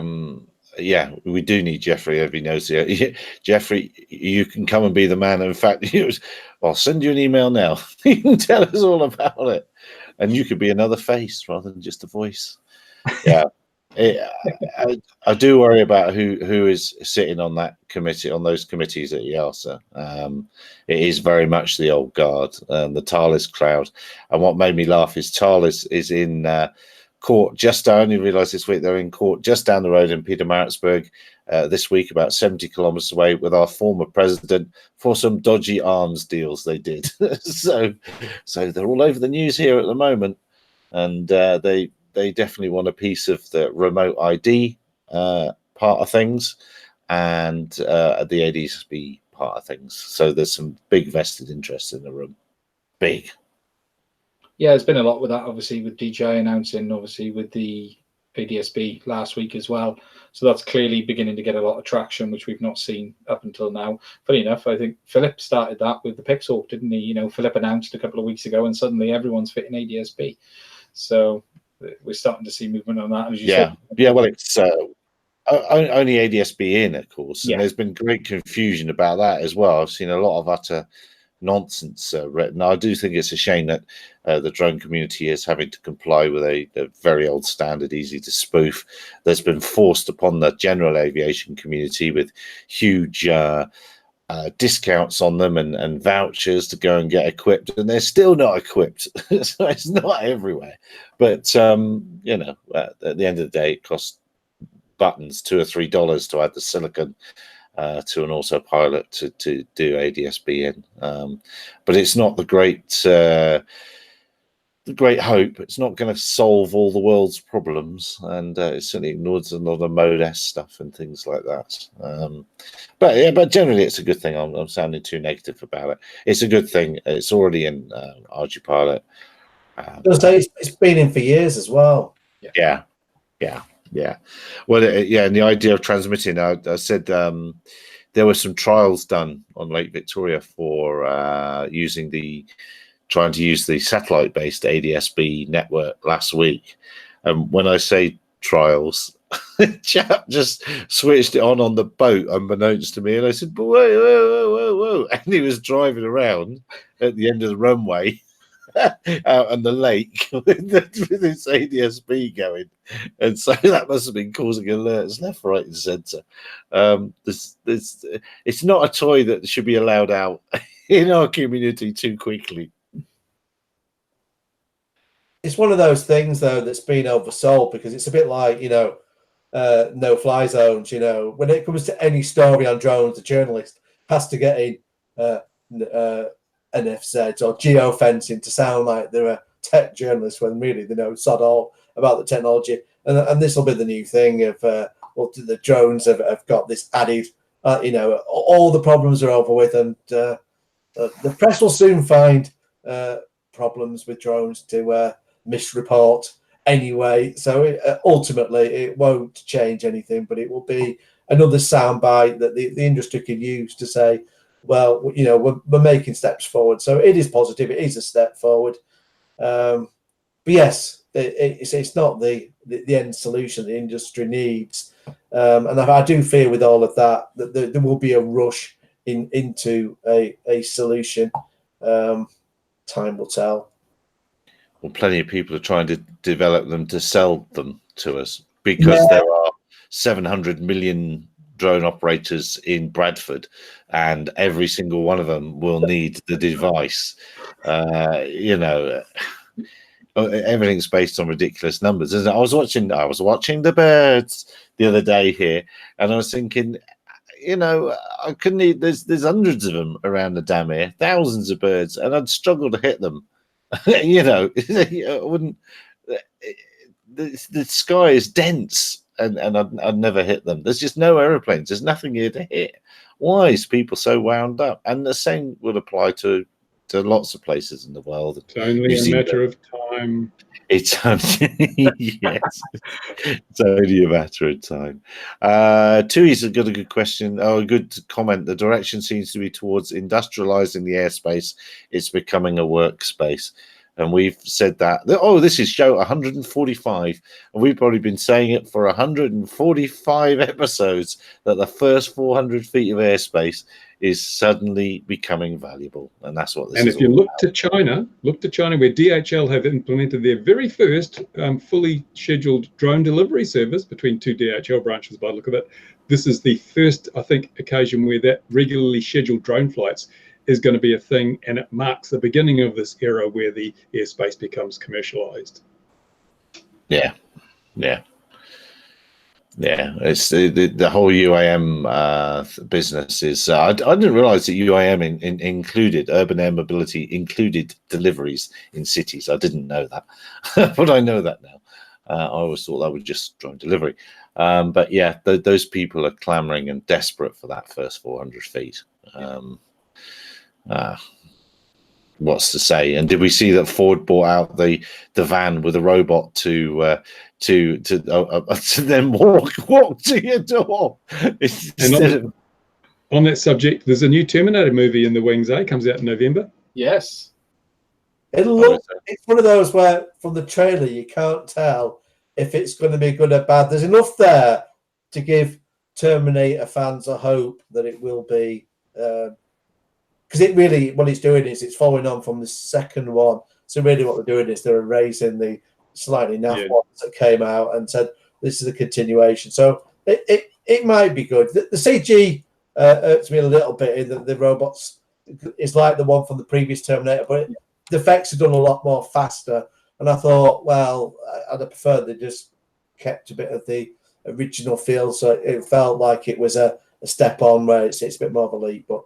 Yeah, we do need Jeffrey. Everybody knows it. Jeffrey, you can come and be the man. In fact, I'll send you an email now. You can tell us all about it, and you could be another face rather than just a voice. Yeah, I do worry about who is sitting on that committee, on those committees at EASA. It is very much the old guard, the Thales crowd. And what made me laugh is Thales is in court just, I only realised this week, they're in court just down the road in Pietermaritzburg this week, about 70 kilometres away, with our former president for some dodgy arms deals they did. so they're all over the news here at the moment, and they definitely want a piece of the remote ID part of things and the ADSB part of things. So there's some big vested interest in the room. Big. Yeah, there's been a lot with that, obviously, with DJI announcing, obviously, with the ADSB last week as well. So that's clearly beginning to get a lot of traction, which we've not seen up until now. Funny enough, I think Philip started that with the Pixel, didn't he? You know, Philip announced a couple of weeks ago, and suddenly everyone's fitting ADSB. So we're starting to see movement on that. As you said. Yeah, well, it's only ADSB in, of course, and Yeah. there's been great confusion about that as well. I've seen a lot of utter nonsense written. I do think it's a shame that the drone community is having to comply with a very old standard, easy to spoof, that's been forced upon the general aviation community with huge discounts on them and vouchers to go and get equipped, and they're still not equipped. So it's not everywhere, but you know, at the end of the day, it costs buttons $2 or $3 to add the silicon to an autopilot to do ADSB in, but it's not the great hope. It's not going to solve all the world's problems, and it certainly ignores a lot of Mode S stuff and things like that. But generally, it's a good thing. I'm sounding too negative about it. It's a good thing. It's already in ArduPilot. It's been in for years as well. Yeah. Well, and the idea of transmitting, I said there were some trials done on Lake Victoria for trying to use the satellite-based ADSB network last week. And when I say trials, the chap just switched it on the boat unbeknownst to me, and I said, whoa, and he was driving around at the end of the runway out on the lake with this ADSB going, and so that must have been causing alerts left, right, and centre. It's not a toy that should be allowed out in our community too quickly. It's one of those things, though, that's been oversold, because it's a bit like, you know, no-fly zones. You know, when it comes to any story on drones, the journalist has to get in NFZs or geofencing to sound like they're a tech journalist, when really they know sod all about the technology. And this will be the new thing of the drones have got this added, you know, all the problems are over with, and the press will soon find problems with drones to misreport anyway. So ultimately, it won't change anything, but it will be another soundbite that the industry can use to say, well, you know, we're making steps forward. So it is positive. It is a step forward. But yes, it's not the end solution the industry needs. And I do fear with all of that there will be a rush into a solution. Time will tell. Well, plenty of people are trying to develop them to sell them to us, because there are 700 million drone operators in Bradford, and every single one of them will need the device. You know, everything's based on ridiculous numbers, isn't it? I was watching the birds the other day here, and I was thinking, you know, I couldn't eat. There's hundreds of them around the dam here, thousands of birds, and I'd struggle to hit them. You know, I wouldn't. The sky is dense, and I'd never hit them. There's just no aeroplanes. There's nothing here to hit. Why is people so wound up? And the same would apply to lots of places in the world. It's only a matter of time. It's only, yes, it's only a matter of time. Tui's got a good question. Oh, a good comment. The direction seems to be towards industrializing the airspace. It's becoming a workspace. And we've said that. Oh, this is show 145. And we've probably been saying it for 145 episodes, that the first 400 feet of airspace is suddenly becoming valuable. And that's what this is. And if you look to China, where DHL have implemented their very first fully scheduled drone delivery service between two DHL branches, by the look of it. This is the first, I think, occasion where that regularly scheduled drone flights is going to be a thing, and it marks the beginning of this era where the airspace becomes commercialized. Yeah. It's the whole UAM business is. I didn't realise that UAM included urban air mobility, included deliveries in cities. I didn't know that, but I know that now. I always thought that was just drone delivery. But yeah, those people are clamouring and desperate for that first 400 feet. What's to say? And did we see that Ford bought out the van with a robot to then walk to your door? On that subject, there's a new Terminator movie in the wings. Comes out in November. Yes. It's one of those where from the trailer you can't tell if it's going to be good or bad. There's enough there to give Terminator fans a hope that it will be. Because it really, what it's doing is it's following on from the second one. So really what they're doing is they're erasing the slightly naff ones that came out and said, this is a continuation. So it might be good. The CG irks me a little bit in that the robots is like the one from the previous Terminator, but the effects are done a lot more faster. And I thought, well, I'd have preferred they just kept a bit of the original feel. So it felt like it was a step on where it's a bit more of a leap. But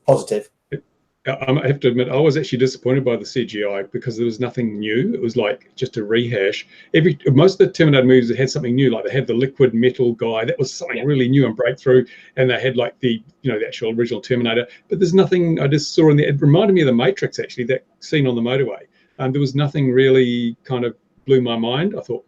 positive. I have to admit, I was actually disappointed by the CGI because there was nothing new. It was like just a rehash. Most of the Terminator movies had something new, like they had the liquid metal guy. That was something really new and breakthrough. And they had like the actual original Terminator. But there's nothing I just saw in there. It reminded me of the Matrix, actually, that scene on the motorway. There was nothing really kind of blew my mind. I thought,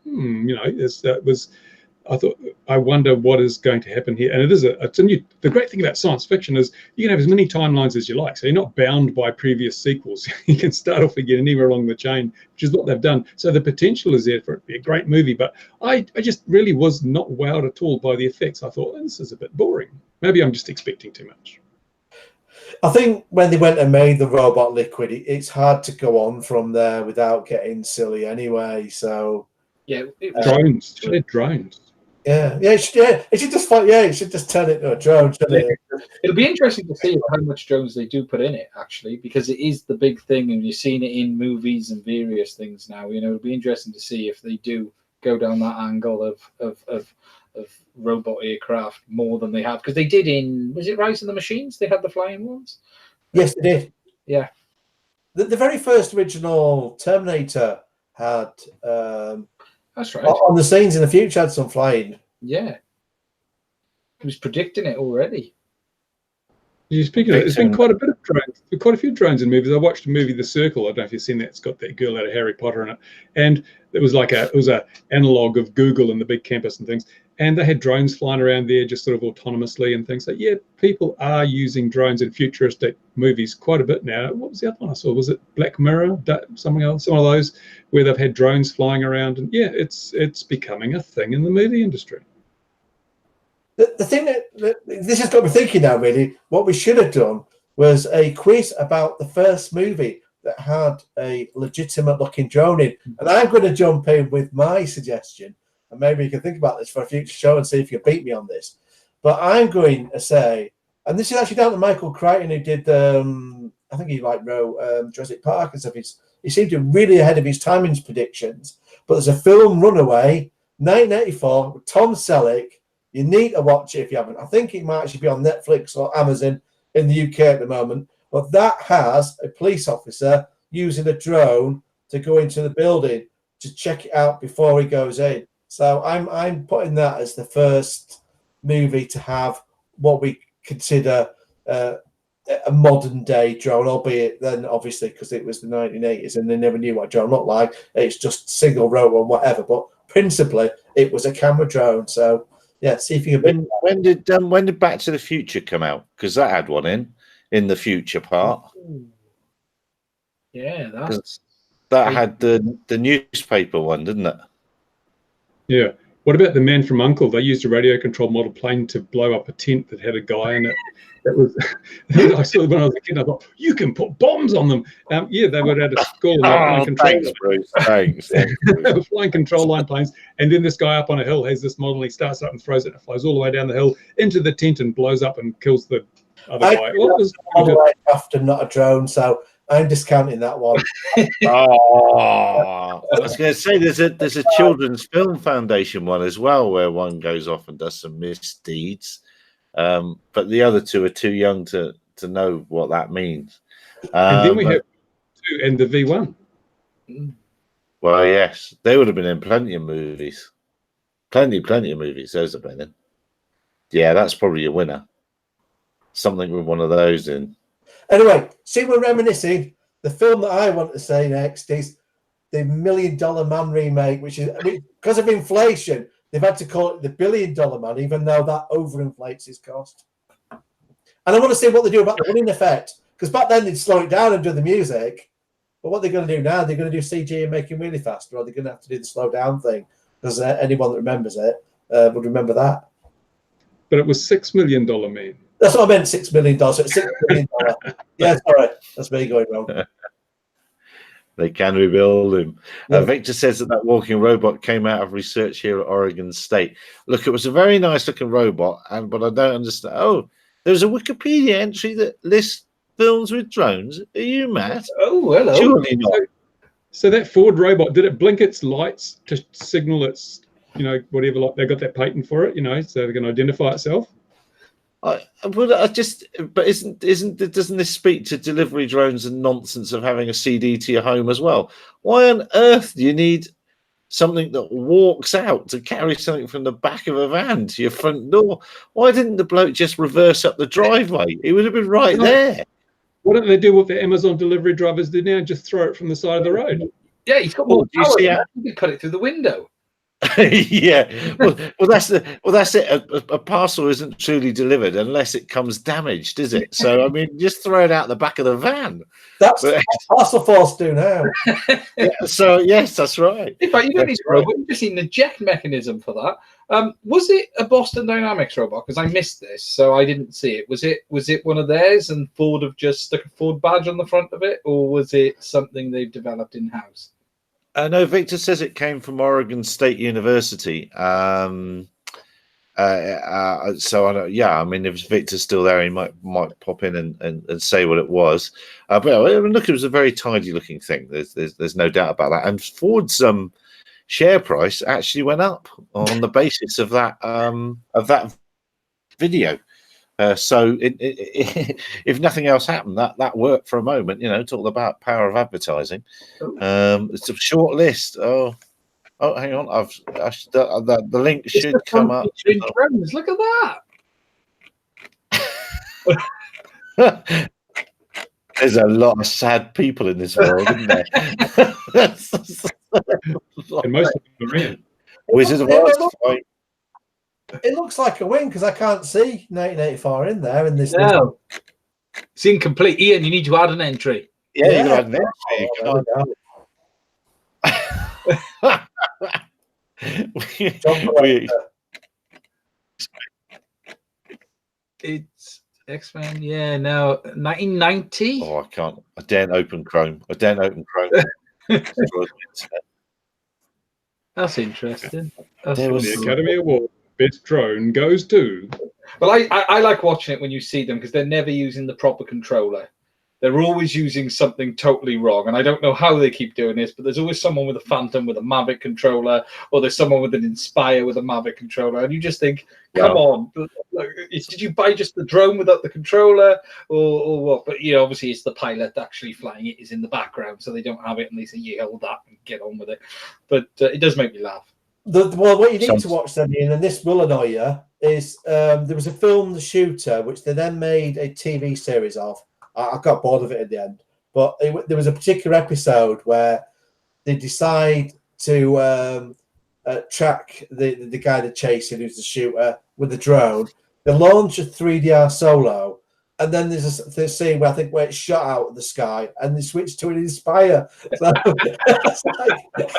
I wonder what is going to happen here. And it's a new. The great thing about science fiction is you can have as many timelines as you like. So you're not bound by previous sequels. You can start off again anywhere along the chain, which is what they've done. So the potential is there for it to be a great movie. But I just really was not wowed at all by the effects. I thought, this is a bit boring. Maybe I'm just expecting too much. I think when they went and made the robot liquid, it's hard to go on from there without getting silly anyway. So drones. Drones. It should just turn it into a drone. It'll be interesting to see how much drones they do put in it, actually, because it is the big thing, and you've seen it in movies and various things now. It'll be interesting to see if they do go down that angle of robot aircraft more than they have, because they did in, was it Rise of the Machines? They had the flying ones. Yes, they did. Yeah, the very first original Terminator had. That's right. On the scenes in the future, had some flying. Yeah, he was predicting it already. Speaking of it, there's been quite a bit of drones, quite a few drones in movies. I watched a movie, The Circle. I don't know if you've seen that. It's got that girl out of Harry Potter in it, and it was a analog of Google and the big campus and things. And they had drones flying around there, just sort of autonomously and things. So yeah, people are using drones in futuristic movies quite a bit now. What was the other one I saw? Was it Black Mirror? Something else? Some of those where they've had drones flying around, and yeah, it's becoming a thing in the movie industry. The thing that this has got me thinking now, really, what we should have done was a quiz about the first movie that had a legitimate looking drone in. And I'm going to jump in with my suggestion, and maybe you can think about this for a future show and see if you beat me on this. But I'm going to say, and this is actually down to Michael Crichton, who did, I think he wrote Jurassic Park and stuff. He seemed to be really ahead of his timings predictions. But there's a film, Runaway, 1984, with Tom Selleck. You need to watch it if you haven't. I think it might actually be on Netflix or Amazon in the UK at the moment. But that has a police officer using a drone to go into the building to check it out before he goes in. So I'm putting that as the first movie to have what we consider a modern day drone, albeit then obviously because it was the 1980s and they never knew what a drone looked like. It's just single rotor or whatever. But principally, it was a camera drone. So yeah, see if you can. When did Back to the Future come out? Because that had one in the future part. Yeah, that had the newspaper one, didn't it? Yeah. What about The Man from U.N.C.L.E.? They used a radio-controlled model plane to blow up a tent that had a guy in it. That was I saw it when I was a kid. I thought, you can put bombs on them. Yeah, they were at a school. Thanks, Bruce. Thanks. Flying control line planes, and then this guy up on a hill has this model. And he starts up and throws it. And it flies all the way down the hill into the tent and blows up and kills the other guy. After not a drone, so I'm discounting that one. Oh, I was going to say there's a Children's Film Foundation one as well, where one goes off and does some misdeeds, but the other two are too young to know what that means. And then we have two and the V1. Well, yes, they would have been in plenty of movies. Plenty of movies. Those have been in. Yeah, that's probably a winner. Something with one of those in. Anyway, see, we're reminiscing. The film that I want to say next is the $1 Million Man remake, which is because of inflation, they've had to call it the $1 Billion Man, even though that overinflates its cost. And I want to see what they do about the running effect, because back then they'd slow it down and do the music. But what they're going to do now, they're going to do CG and make him really fast, or they're going to have to do the slow down thing, because anyone that remembers it would remember that. But it was $6 million Man. That's what I meant, $6 million. So it's $6 million. Yeah, sorry. That's me going wrong. They can rebuild him. Victor says that walking robot came out of research here at Oregon State. Look, it was a very nice looking robot, but I don't understand. Oh, there's a Wikipedia entry that lists films with drones. Are you mad? Oh, hello. Surely not. So that Ford robot, did it blink its lights to signal its, whatever, like they got that patent for it, so they can identify itself? But doesn't this speak to delivery drones and nonsense of having a CD to your home as well? Why on earth do you need something that walks out to carry something from the back of a van to your front door? Why didn't the bloke just reverse up the driveway? He would have been right there. What don't they do with the Amazon delivery drivers do now? Just throw it from the side of the road. Yeah, he's got more power. You can cut it through the window. Yeah, well, that's it. A parcel isn't truly delivered unless it comes damaged, is it? So I mean, just throw it out the back of the van. That's what Parcel Force do now. Yeah, so yes, that's right. In fact, you don't need a robot. You just need an eject mechanism for that. Was it a Boston Dynamics robot? Because I missed this, so I didn't see it. Was it one of theirs, and Ford have just stuck a Ford badge on the front of it, or was it something they've developed in house? No, Victor says it came from Oregon State University. So I don't, yeah, I mean, if Victor's still there, he might pop in and say what it was. But I mean, look, it was a very tidy looking thing. There's no doubt about that. And Ford's share price actually went up on the basis of that video. So if nothing else happened, that worked for a moment. Talk about power of advertising. It's a short list. Oh, hang on. The link should come up. Look at that. There's a lot of sad people in this world, isn't there? And most of them are in. Wizard of Oz. It looks like a win because I can't see 1984 in there in this. No. It's incomplete. Ian, you need to add an entry. Yeah, you can add an entry. It's X-Men. Yeah, no, 1990. Oh, I can't. I daren't open Chrome. That's interesting. The Academy Award. Best drone goes to. Well, I like watching it when you see them because they're never using the proper controller. They're always using something totally wrong. And I don't know how they keep doing this, but there's always someone with a Phantom with a Mavic controller, or there's someone with an Inspire with a Mavic controller. And you just think, come on, did you buy just the drone without the controller or what? But, obviously it's the pilot actually flying it is in the background. So they don't have it and they say, you hold that and get on with it. But it does make me laugh. What you need to watch then, Ian, and this will annoy you, is there was a film, The Shooter, which they then made a TV series of. I got bored of it at the end. But there was a particular episode where they decide to track the guy they're chasing, who's the shooter, with the drone. They launch a 3DR Solo, and then there's a scene where it's shot out of the sky, and they switch to an Inspire. So,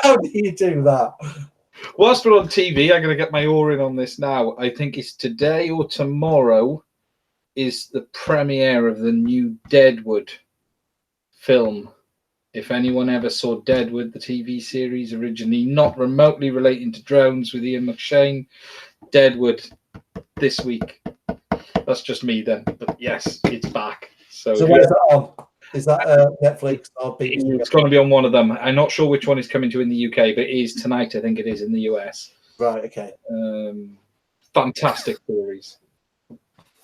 how do you do that? Whilst we're on TV, I'm going to get my oar in on this now. I think it's today or tomorrow is the premiere of the new Deadwood film. If anyone ever saw Deadwood, the TV series originally, not remotely relating to drones with Ian McShane, Deadwood this week. That's just me then. But yes, it's back. So where's that on? Is that Netflix or BBC? It's going to be on one of them. I'm not sure which one is coming to in the UK, but it is tonight. I think it is in the US. Right. Okay. Fantastic series.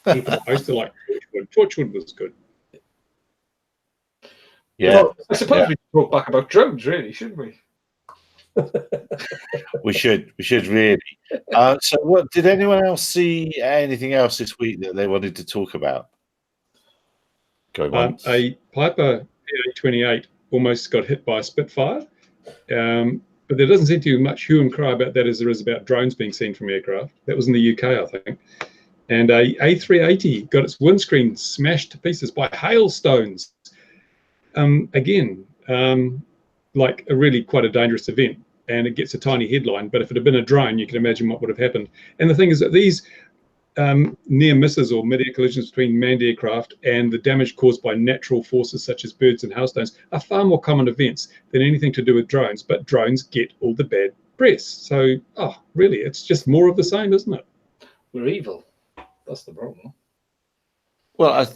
I used to like Torchwood. Torchwood was good. Yeah, well, I suppose we should talk back about drones, really, shouldn't we? we should really. So, what did anyone else see? Anything else this week that they wanted to talk about? Going on. A Piper PA-28 almost got hit by a Spitfire, but there doesn't seem to be much hue and cry about that as there is about drones being seen from aircraft. That was in the UK, I think. And a A380 got its windscreen smashed to pieces by hailstones. Again, like a really quite a dangerous event, and it gets a tiny headline, but if it had been a drone, you can imagine what would have happened. And the thing is that these near misses or mid-air collisions between manned aircraft and the damage caused by natural forces such as birds and hailstones are far more common events than anything to do with drones, but drones get all the bad press. So, really, it's just more of the same, isn't it? We're evil. That's the problem. Well,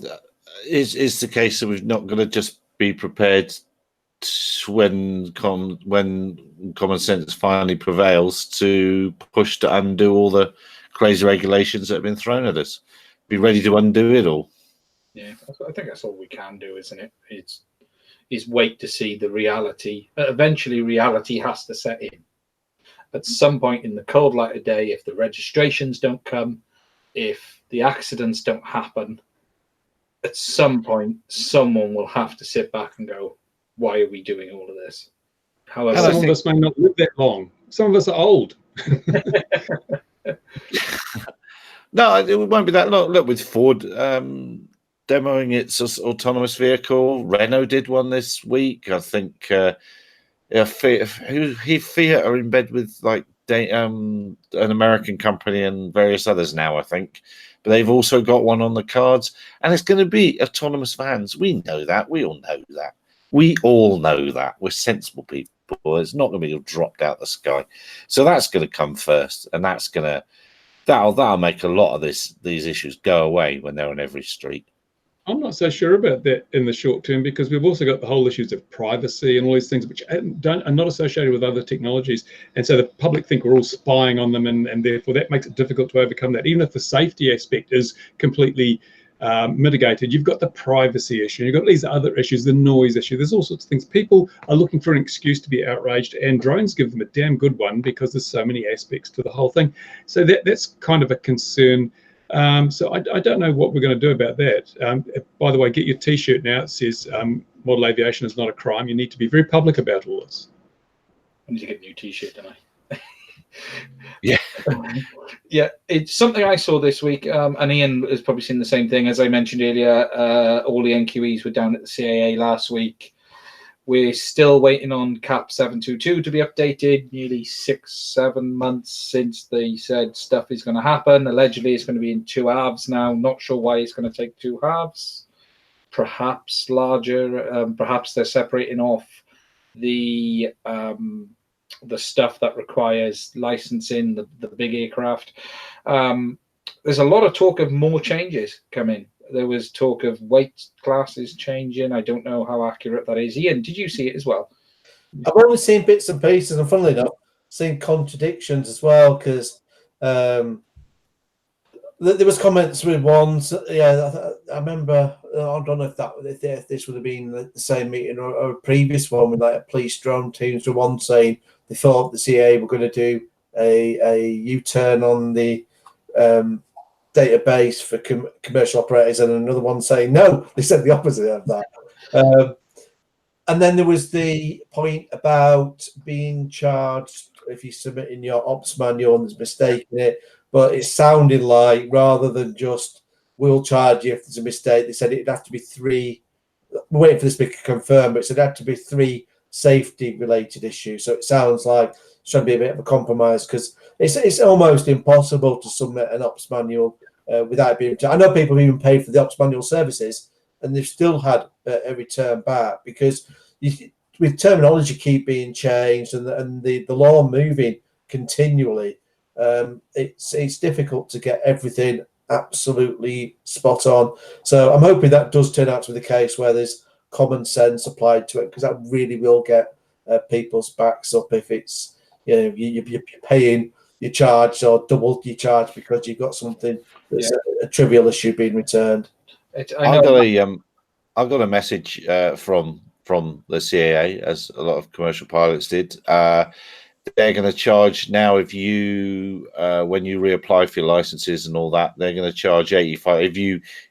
is the case that we're not going to just be prepared when common sense finally prevails to push to undo all the crazy regulations that have been thrown at us? Be ready to undo it all. Yeah, I think that's all we can do, isn't it? Is wait to see the reality. Eventually, reality has to set in. At some point in the cold light of day, if the registrations don't come, if the accidents don't happen, at some point, someone will have to sit back and go, why are we doing all of this? However, some of us may not live that long. Some of us are old. No, it won't be that long. Look, with Ford demoing its autonomous vehicle, Renault did one this week. I think Fiat are in bed with like an American company and various others now, I think. But they've also got one on the cards, and it's going to be autonomous vans. We know that. We all know that. We all know that. We're sensible people. It's not going to be dropped out the sky. So that's going to come first, and that'll make a lot of these issues go away when they're on every street. I'm not so sure about that in the short term, because we've also got the whole issues of privacy and all these things which are not associated with other technologies. And so the public think we're all spying on them, and therefore that makes it difficult to overcome that. Even if the safety aspect is completely mitigated, you've got the privacy issue, you've got these other issues, the noise issue. There's all sorts of things. People are looking for an excuse to be outraged, and drones give them a damn good one because there's so many aspects to the whole thing. So that's kind of a concern. So I don't know what we're going to do about that. By the way, get your T-shirt now. It says model aviation is not a crime. You need to be very public about all this. I need to get a new T-shirt, don't I? Yeah. Yeah, it's something I saw this week, and Ian has probably seen the same thing. As I mentioned earlier, all the NQEs were down at the CAA last week. We're still waiting on CAP 722 to be updated, nearly 6-7 months since they said stuff is going to happen. Allegedly, it's going to be in 2 halves now. Not sure why it's going to take 2 halves. Perhaps larger. Perhaps they're separating off the stuff that requires licensing, the big aircraft. There's a lot of talk of more changes coming. There was talk of weight classes changing. I don't know how accurate that is. Ian, did you see it as well? I've only seen bits and pieces, and funnily enough, seen contradictions as well, because there was comments with ones. Yeah, I remember. I don't know if this would have been the same meeting or a previous one with like a police drone teams. The one saying they thought the CAA were going to do a U-turn on the database for commercial operators, and another one saying no, they said the opposite of that. And then there was the point about being charged if you submit in your ops manual and there's a mistake in it, but it sounded like rather than just we'll charge you if there's a mistake, they said it'd have to be 3. We're waiting for this to be confirmed, but it said it'd have to be 3 safety related issues. So it sounds like it's trying to be a bit of a compromise, because it's almost impossible to submit an ops manual without being. I know people have even paid for the ops manual services, and they've still had a return back, because with terminology keep being changed and the law moving continually, it's difficult to get everything absolutely spot on. So I'm hoping that does turn out to be the case where there's common sense applied to it, because that really will get people's backs up if it's, you know, you're paying your charge or double your charge because you've got something that's a trivial issue being returned. I got a message from the CAA, as a lot of commercial pilots did. They're going to charge now, if you when you reapply for your licenses and all that, they're going to charge 85.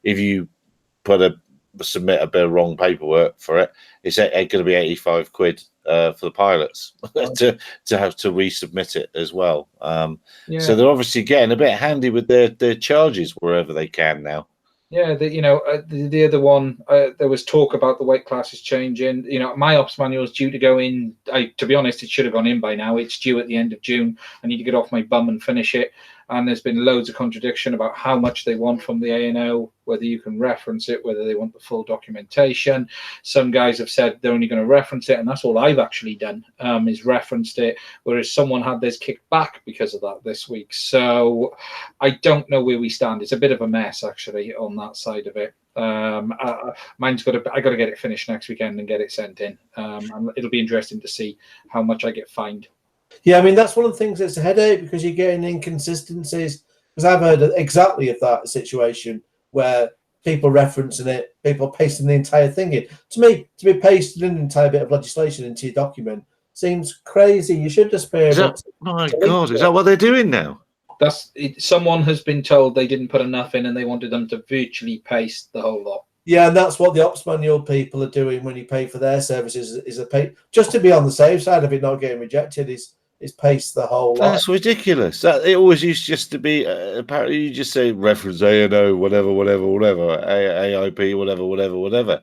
If you submit a bit of wrong paperwork for it, it's going to be 85 quid for the pilots to have to resubmit it as well. So they're obviously getting a bit handy with their charges wherever they can now. Yeah, the other one, there was talk about the weight classes changing. You know, my ops manual is due to go in. To be honest, it should have gone in by now. It's due at the end of June. I need to get off my bum and finish it. And there's been loads of contradiction about how much they want from the A&O, whether you can reference it, whether they want the full documentation. Some guys have said they're only going to reference it, and that's all I've actually done, is referenced it, whereas someone had theirs kicked back because of that this week. So I don't know where we stand. It's a bit of a mess, actually, on that side of it. Mine's I got to get it finished next weekend and get it sent in. And it'll be interesting to see how much I get fined. Yeah, I mean, that's one of the things that's a headache, because you're getting inconsistencies. Because I've heard exactly of that situation where people referencing it, people pasting the entire thing in. To me, to be pasting an entire bit of legislation into your document seems crazy. You should just be able my God, is that what they're doing now? Someone has been told they didn't put enough in and they wanted them to virtually paste the whole lot. Yeah, and that's what the ops manual people are doing when you pay for their services, is a pay just to be on the safe side of it not getting rejected, is paste the whole lot. That's ridiculous. It always used just to be apparently you just say reference A&O, whatever, AIP, whatever.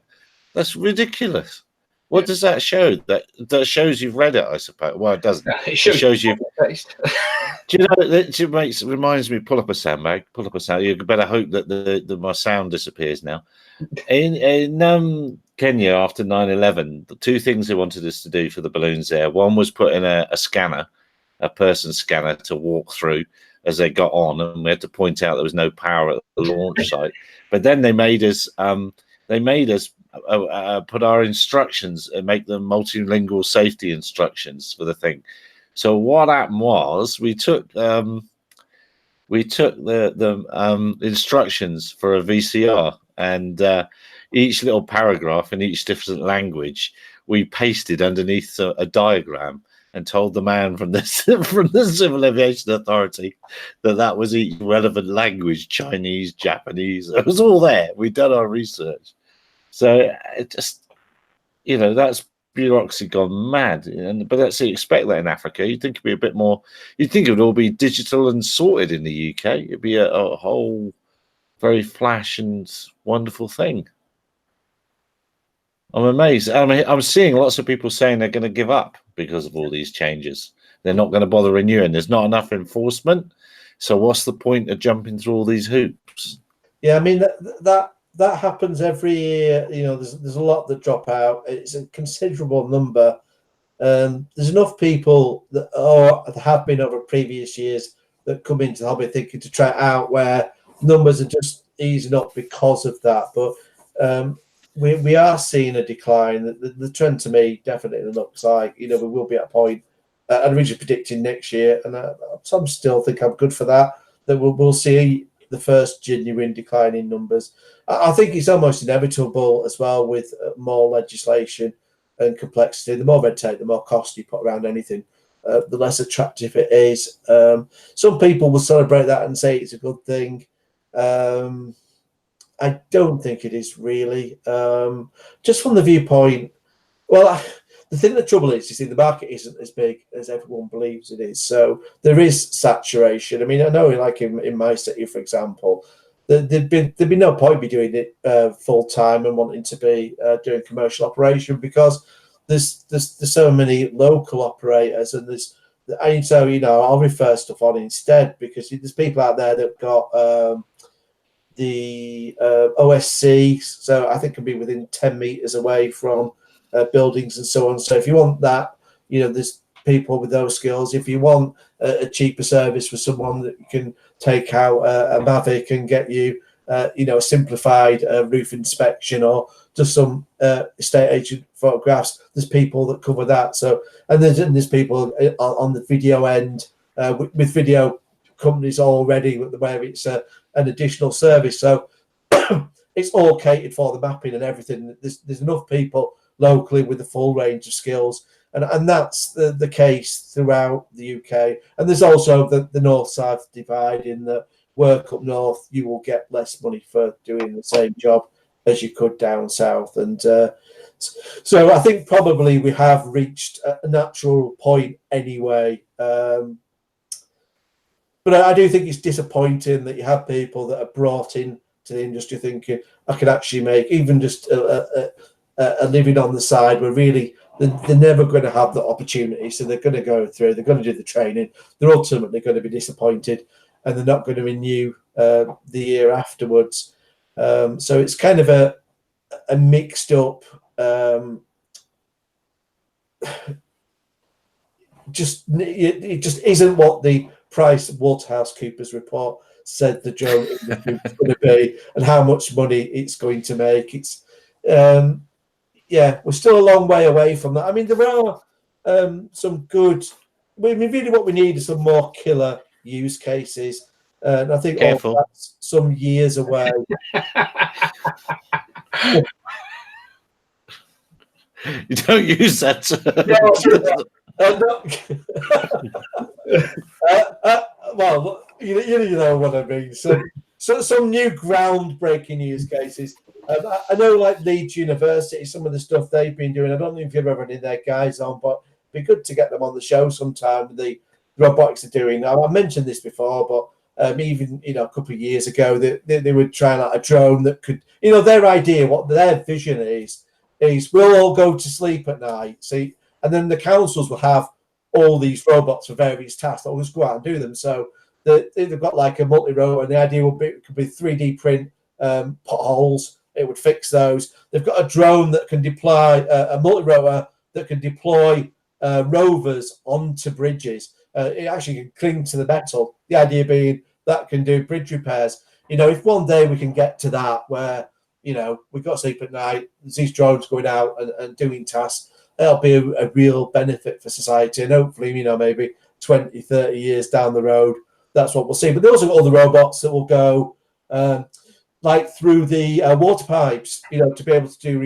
That's ridiculous. What does that show? That shows you've read it, I suppose. Well, it doesn't. It shows you. Do you know? It reminds me. Pull up a sandbag. You better hope that my sound disappears now. In Kenya, after 9/11, the two things they wanted us to do for the balloons there. One was put in a scanner, a person scanner, to walk through as they got on, and we had to point out there was no power at the launch site. But then they made us. Put our instructions and make them multilingual safety instructions for the thing. So what happened was we took the instructions for a VCR, and each little paragraph in each different language we pasted underneath a diagram, and told the man from the Civil Aviation Authority that was each relevant language: Chinese, Japanese. It was all there. We'd done our research. So it just, that's bureaucracy gone mad. But that's, you expect that in Africa. You'd think it'd be a bit more. You'd think it would all be digital and sorted in the UK. It'd be a whole very flash and wonderful thing. I'm amazed. I mean, I'm seeing lots of people saying they're going to give up because of all these changes. They're not going to bother renewing. There's not enough enforcement. So what's the point of jumping through all these hoops? Yeah, I mean that happens every year. There's a lot that drop out. It's a considerable number. There's enough people that have been over previous years that come into the hobby thinking to try it out, where numbers are just easing up because of that. But we are seeing a decline. The trend to me definitely looks like we will be at a point. I'm originally predicting next year, and some still think I'm good for that. That we'll see the first genuine decline in numbers. I think it's almost inevitable as well, with more legislation and complexity. The more red tape, the more cost you put around anything, the less attractive it is. Some people will celebrate that and say it's a good thing. I don't think it is really. Just from the viewpoint, the trouble is, the market isn't as big as everyone believes it is. So there is saturation. I mean, I know, like in my city, for example, there'd be no point be doing it full time and wanting to be doing commercial operation, because there's so many local operators, and so I'll refer stuff on instead, because there's people out there that've got the OSC, so I think can be within 10 meters away from buildings and so on. So if you want that, there's people with those skills. If you want a cheaper service for someone that can take out a Mavic and get you a simplified roof inspection, or just some estate agent photographs. There's people that cover that. So, and there's people on the video end with video companies already, where it's an additional service. So it's all catered for, the mapping and everything. There's enough people locally with the full range of skills, and that's the case throughout the UK. And there's also the north-south divide, in that work up north, you will get less money for doing the same job as you could down south. And so I think probably we have reached a natural point anyway. But I do think it's disappointing that you have people that are brought in to the industry thinking, I can actually make even just a living on the side, where really they're never going to have the opportunity. So they're going to go through, they're going to do the training, they're ultimately going to be disappointed, and they're not going to renew the year afterwards. So it's kind of a mixed up, it just isn't what the Price Waterhouse Coopers report said the drone industry was going to be, and how much money it's going to make. It's we're still a long way away from that. I mean, there are some good. I mean, really, what we need is some more killer use cases, and I think all that's some years away. You don't use that. Well, you know what I mean. So some new groundbreaking use cases. I know, like Leeds University, some of the stuff they've been doing. I don't know if you've ever had their guys on, but it'd be good to get them on the show sometime. The robotics are doing. Now, I mentioned this before, but even a couple of years ago, they were trying out a drone that could. Their idea, what their vision is we'll all go to sleep at night. See, and then the councils will have all these robots for various tasks that will just go out and do them. So they've got like a multi-rotor, and the idea could be 3D print potholes. It would fix those. They've got a drone that can deploy a multi-rotor that can deploy rovers onto bridges. It actually can cling to the metal. The idea being that can do bridge repairs. If one day we can get to that, where we've got to sleep at night, there's these drones going out and doing tasks, that'll be a real benefit for society. And hopefully, maybe 20, 30 years down the road, that's what we'll see. But there's also other robots that will go like through the water pipes, to be able to do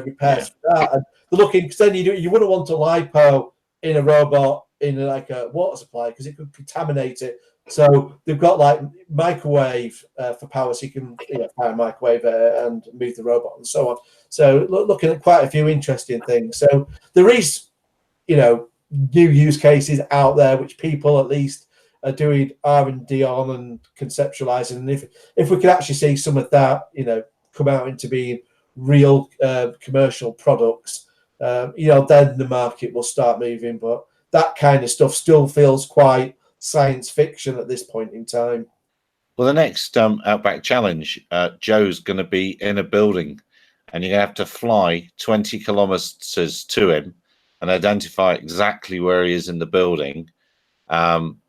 repairs for that. And they're looking, because then you wouldn't want a LiPo in a robot in like a water supply, because it could contaminate it. So they've got like microwave for power, so you can power a microwave and move the robot and so on. So looking at quite a few interesting things. So there is, new use cases out there which people at least are doing R&D on and conceptualizing. And if we could actually see some of that, come out into being real commercial products, then the market will start moving. But that kind of stuff still feels quite science fiction at this point in time. Well, the next Outback Challenge, Joe's going to be in a building, and you're going to have to fly 20 kilometers to him and identify exactly where he is in the building,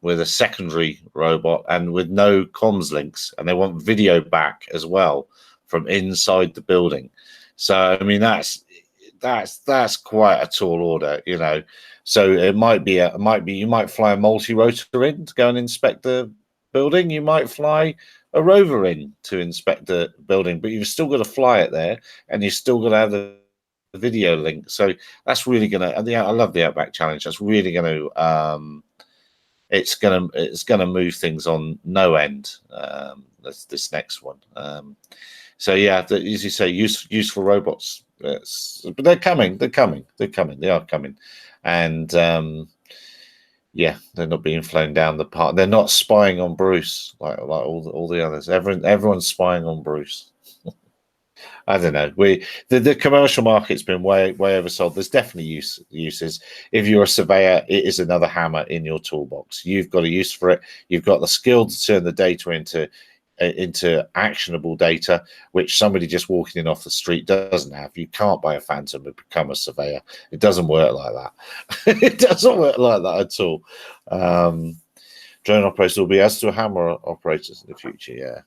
with a secondary robot and with no comms links. And they want video back as well from inside the building. So, I mean, that's quite a tall order, So it might be you might fly a multi-rotor in to go and inspect the building. You might fly a rover in to inspect the building, but you've still got to fly it there, and you've still got to have the video link. So that's really going to. I love the Outback Challenge. That's really going to. It's gonna move things on no end. That's this next one. So yeah, as you say, useful robots. But they're coming. They are coming. And they're not being flown down the park. They're not spying on Bruce like all the others. Everyone's spying on Bruce. I don't know. The commercial market's been way oversold. There's definitely uses. If you're a surveyor, it is another hammer in your toolbox. You've got a use for it. You've got the skill to turn the data into actionable data, which somebody just walking in off the street doesn't have. You can't buy a Phantom and become a surveyor. It doesn't work like that. It doesn't work like that at all. Drone operators will be as to hammer operators in the future. Yeah.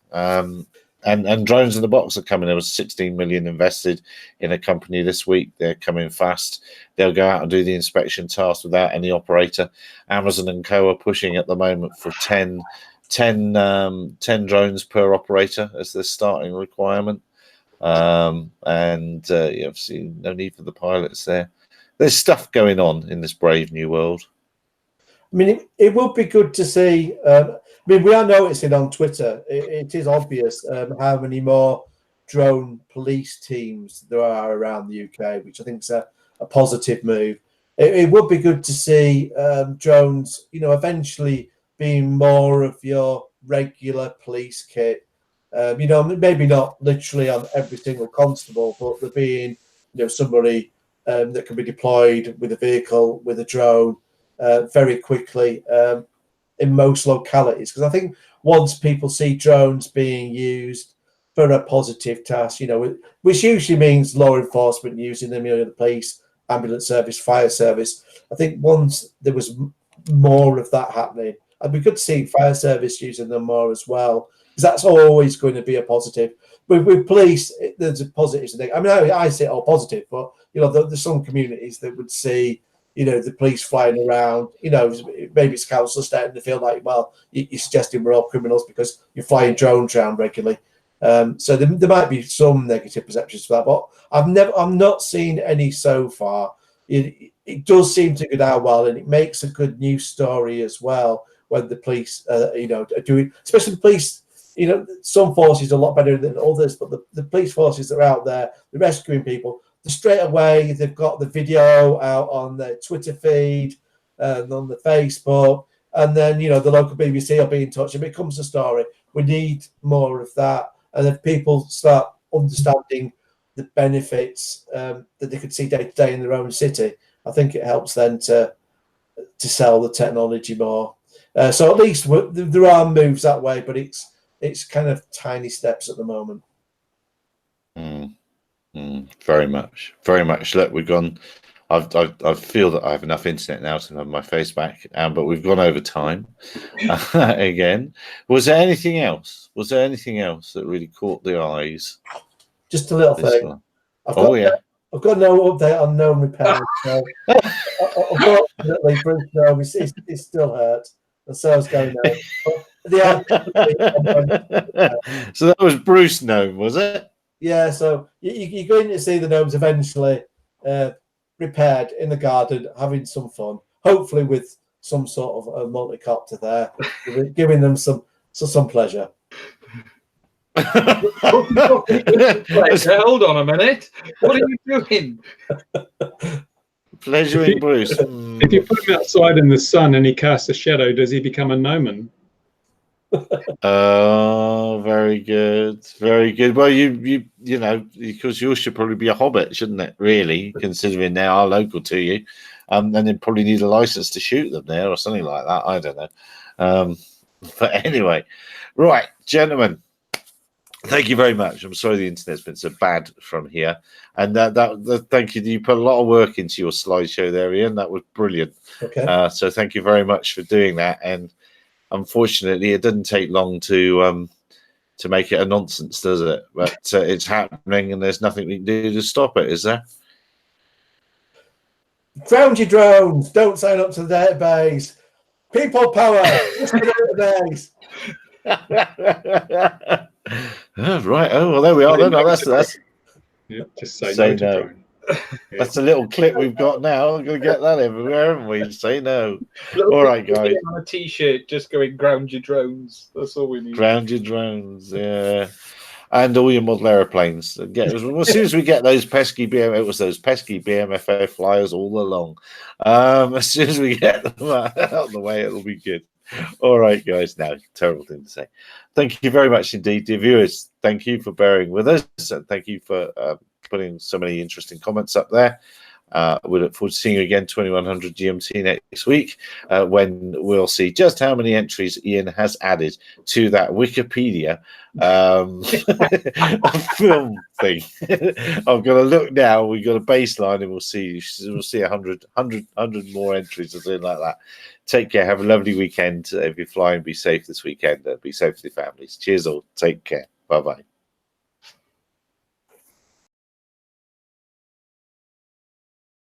And drones in the box are coming. There was 16 million invested in a company this week. They're coming fast. They'll go out and do the inspection task without any operator. Amazon and Co are pushing at the moment for 10 drones per operator as their starting requirement. Obviously no need for the pilots there. There's stuff going on in this brave new world. I mean, it would be good to see. We are noticing on Twitter, it is obvious how many more drone police teams there are around the UK, which I think is a positive move. It would be good to see drones, eventually being more of your regular police kit. Maybe not literally on every single constable, but there being, somebody that can be deployed with a vehicle, with a drone, very quickly in most localities. Because I think once people see drones being used for a positive task, which usually means law enforcement using them, the police, ambulance service, fire service. I think once there was more of that happening, and we could see fire service using them more as well, because that's always going to be a positive. With police, there's a positives and negatives. I mean, I see it all positive, but there's some communities that would see, the police flying around. Maybe it's council starting to feel like, well, you're suggesting we're all criminals because you're flying drones around regularly. So there might be some negative perceptions for that, but I'm not seen any so far. It does seem to go down well, and it makes a good news story as well when the police, are doing, especially the police. Some forces are a lot better than others, but the police forces that are out there, they're rescuing people. Straight away, they've got the video out on their Twitter feed and on the Facebook, and then the local BBC will be in touch. It becomes a story. We need more of that, and if people start understanding the benefits that they could see day to day in their own city, I think it helps them to sell the technology more. So at least there are moves that way, but it's kind of tiny steps at the moment. Very much. Look, we've gone. I feel that I have enough internet now to have my face back, but we've gone over time again. Was there anything else? That really caught the eyes? Just a little thing. I've got no update on gnome repair. So unfortunately, Bruce Gnome is still hurt, and so is going on. So that was Bruce Gnome, was it? Yeah, so you're going to see the gnomes eventually repaired in the garden, having some fun, hopefully with some sort of a multicopter there, giving them some pleasure. Hold on a minute. What are you doing? Pleasuring Bruce. If you put him outside in the sun and he casts a shadow, does he become a gnomon? Oh, very good. Well, you know, because you should probably be a hobbit, shouldn't it? Really, considering they are local to you, and then probably need a license to shoot them there or something like that. I don't know. But anyway, right, gentlemen, thank you very much. I'm sorry the internet's been so bad from here, and thank you. You put a lot of work into your slideshow there, Ian. That was brilliant. Okay. So thank you very much for doing that. And unfortunately, it didn't take long to make it a nonsense, does it? But it's happening, and there's nothing we can do to stop it, is there? Ground your drones. Don't sign up to the database. People power. Just the database. Oh, right. Oh, well, there we are. Then. No, that's yeah, just say no. That's a little clip we've got now. We're going to get that everywhere, haven't we? Say no. All right, guys. On a t-shirt, just going ground your drones. That's all we need. Ground your drones, yeah. And all your model airplanes. As soon as we get those pesky BMFA flyers all along. As soon as we get them out of the way, it'll be good. All right, guys. Now, terrible thing to say. Thank you very much indeed, dear viewers. Thank you for bearing with us. And thank you for putting so many interesting comments up there. We look forward to seeing you again 2100 GMT next week, when we'll see just how many entries Ian has added to that Wikipedia film thing. I'm going to look now. We've got a baseline, and we'll see 100 more entries or something like that. Take care. Have a lovely weekend. If you're flying, be safe this weekend. Be safe with your families. Cheers all. Take care. Bye-bye.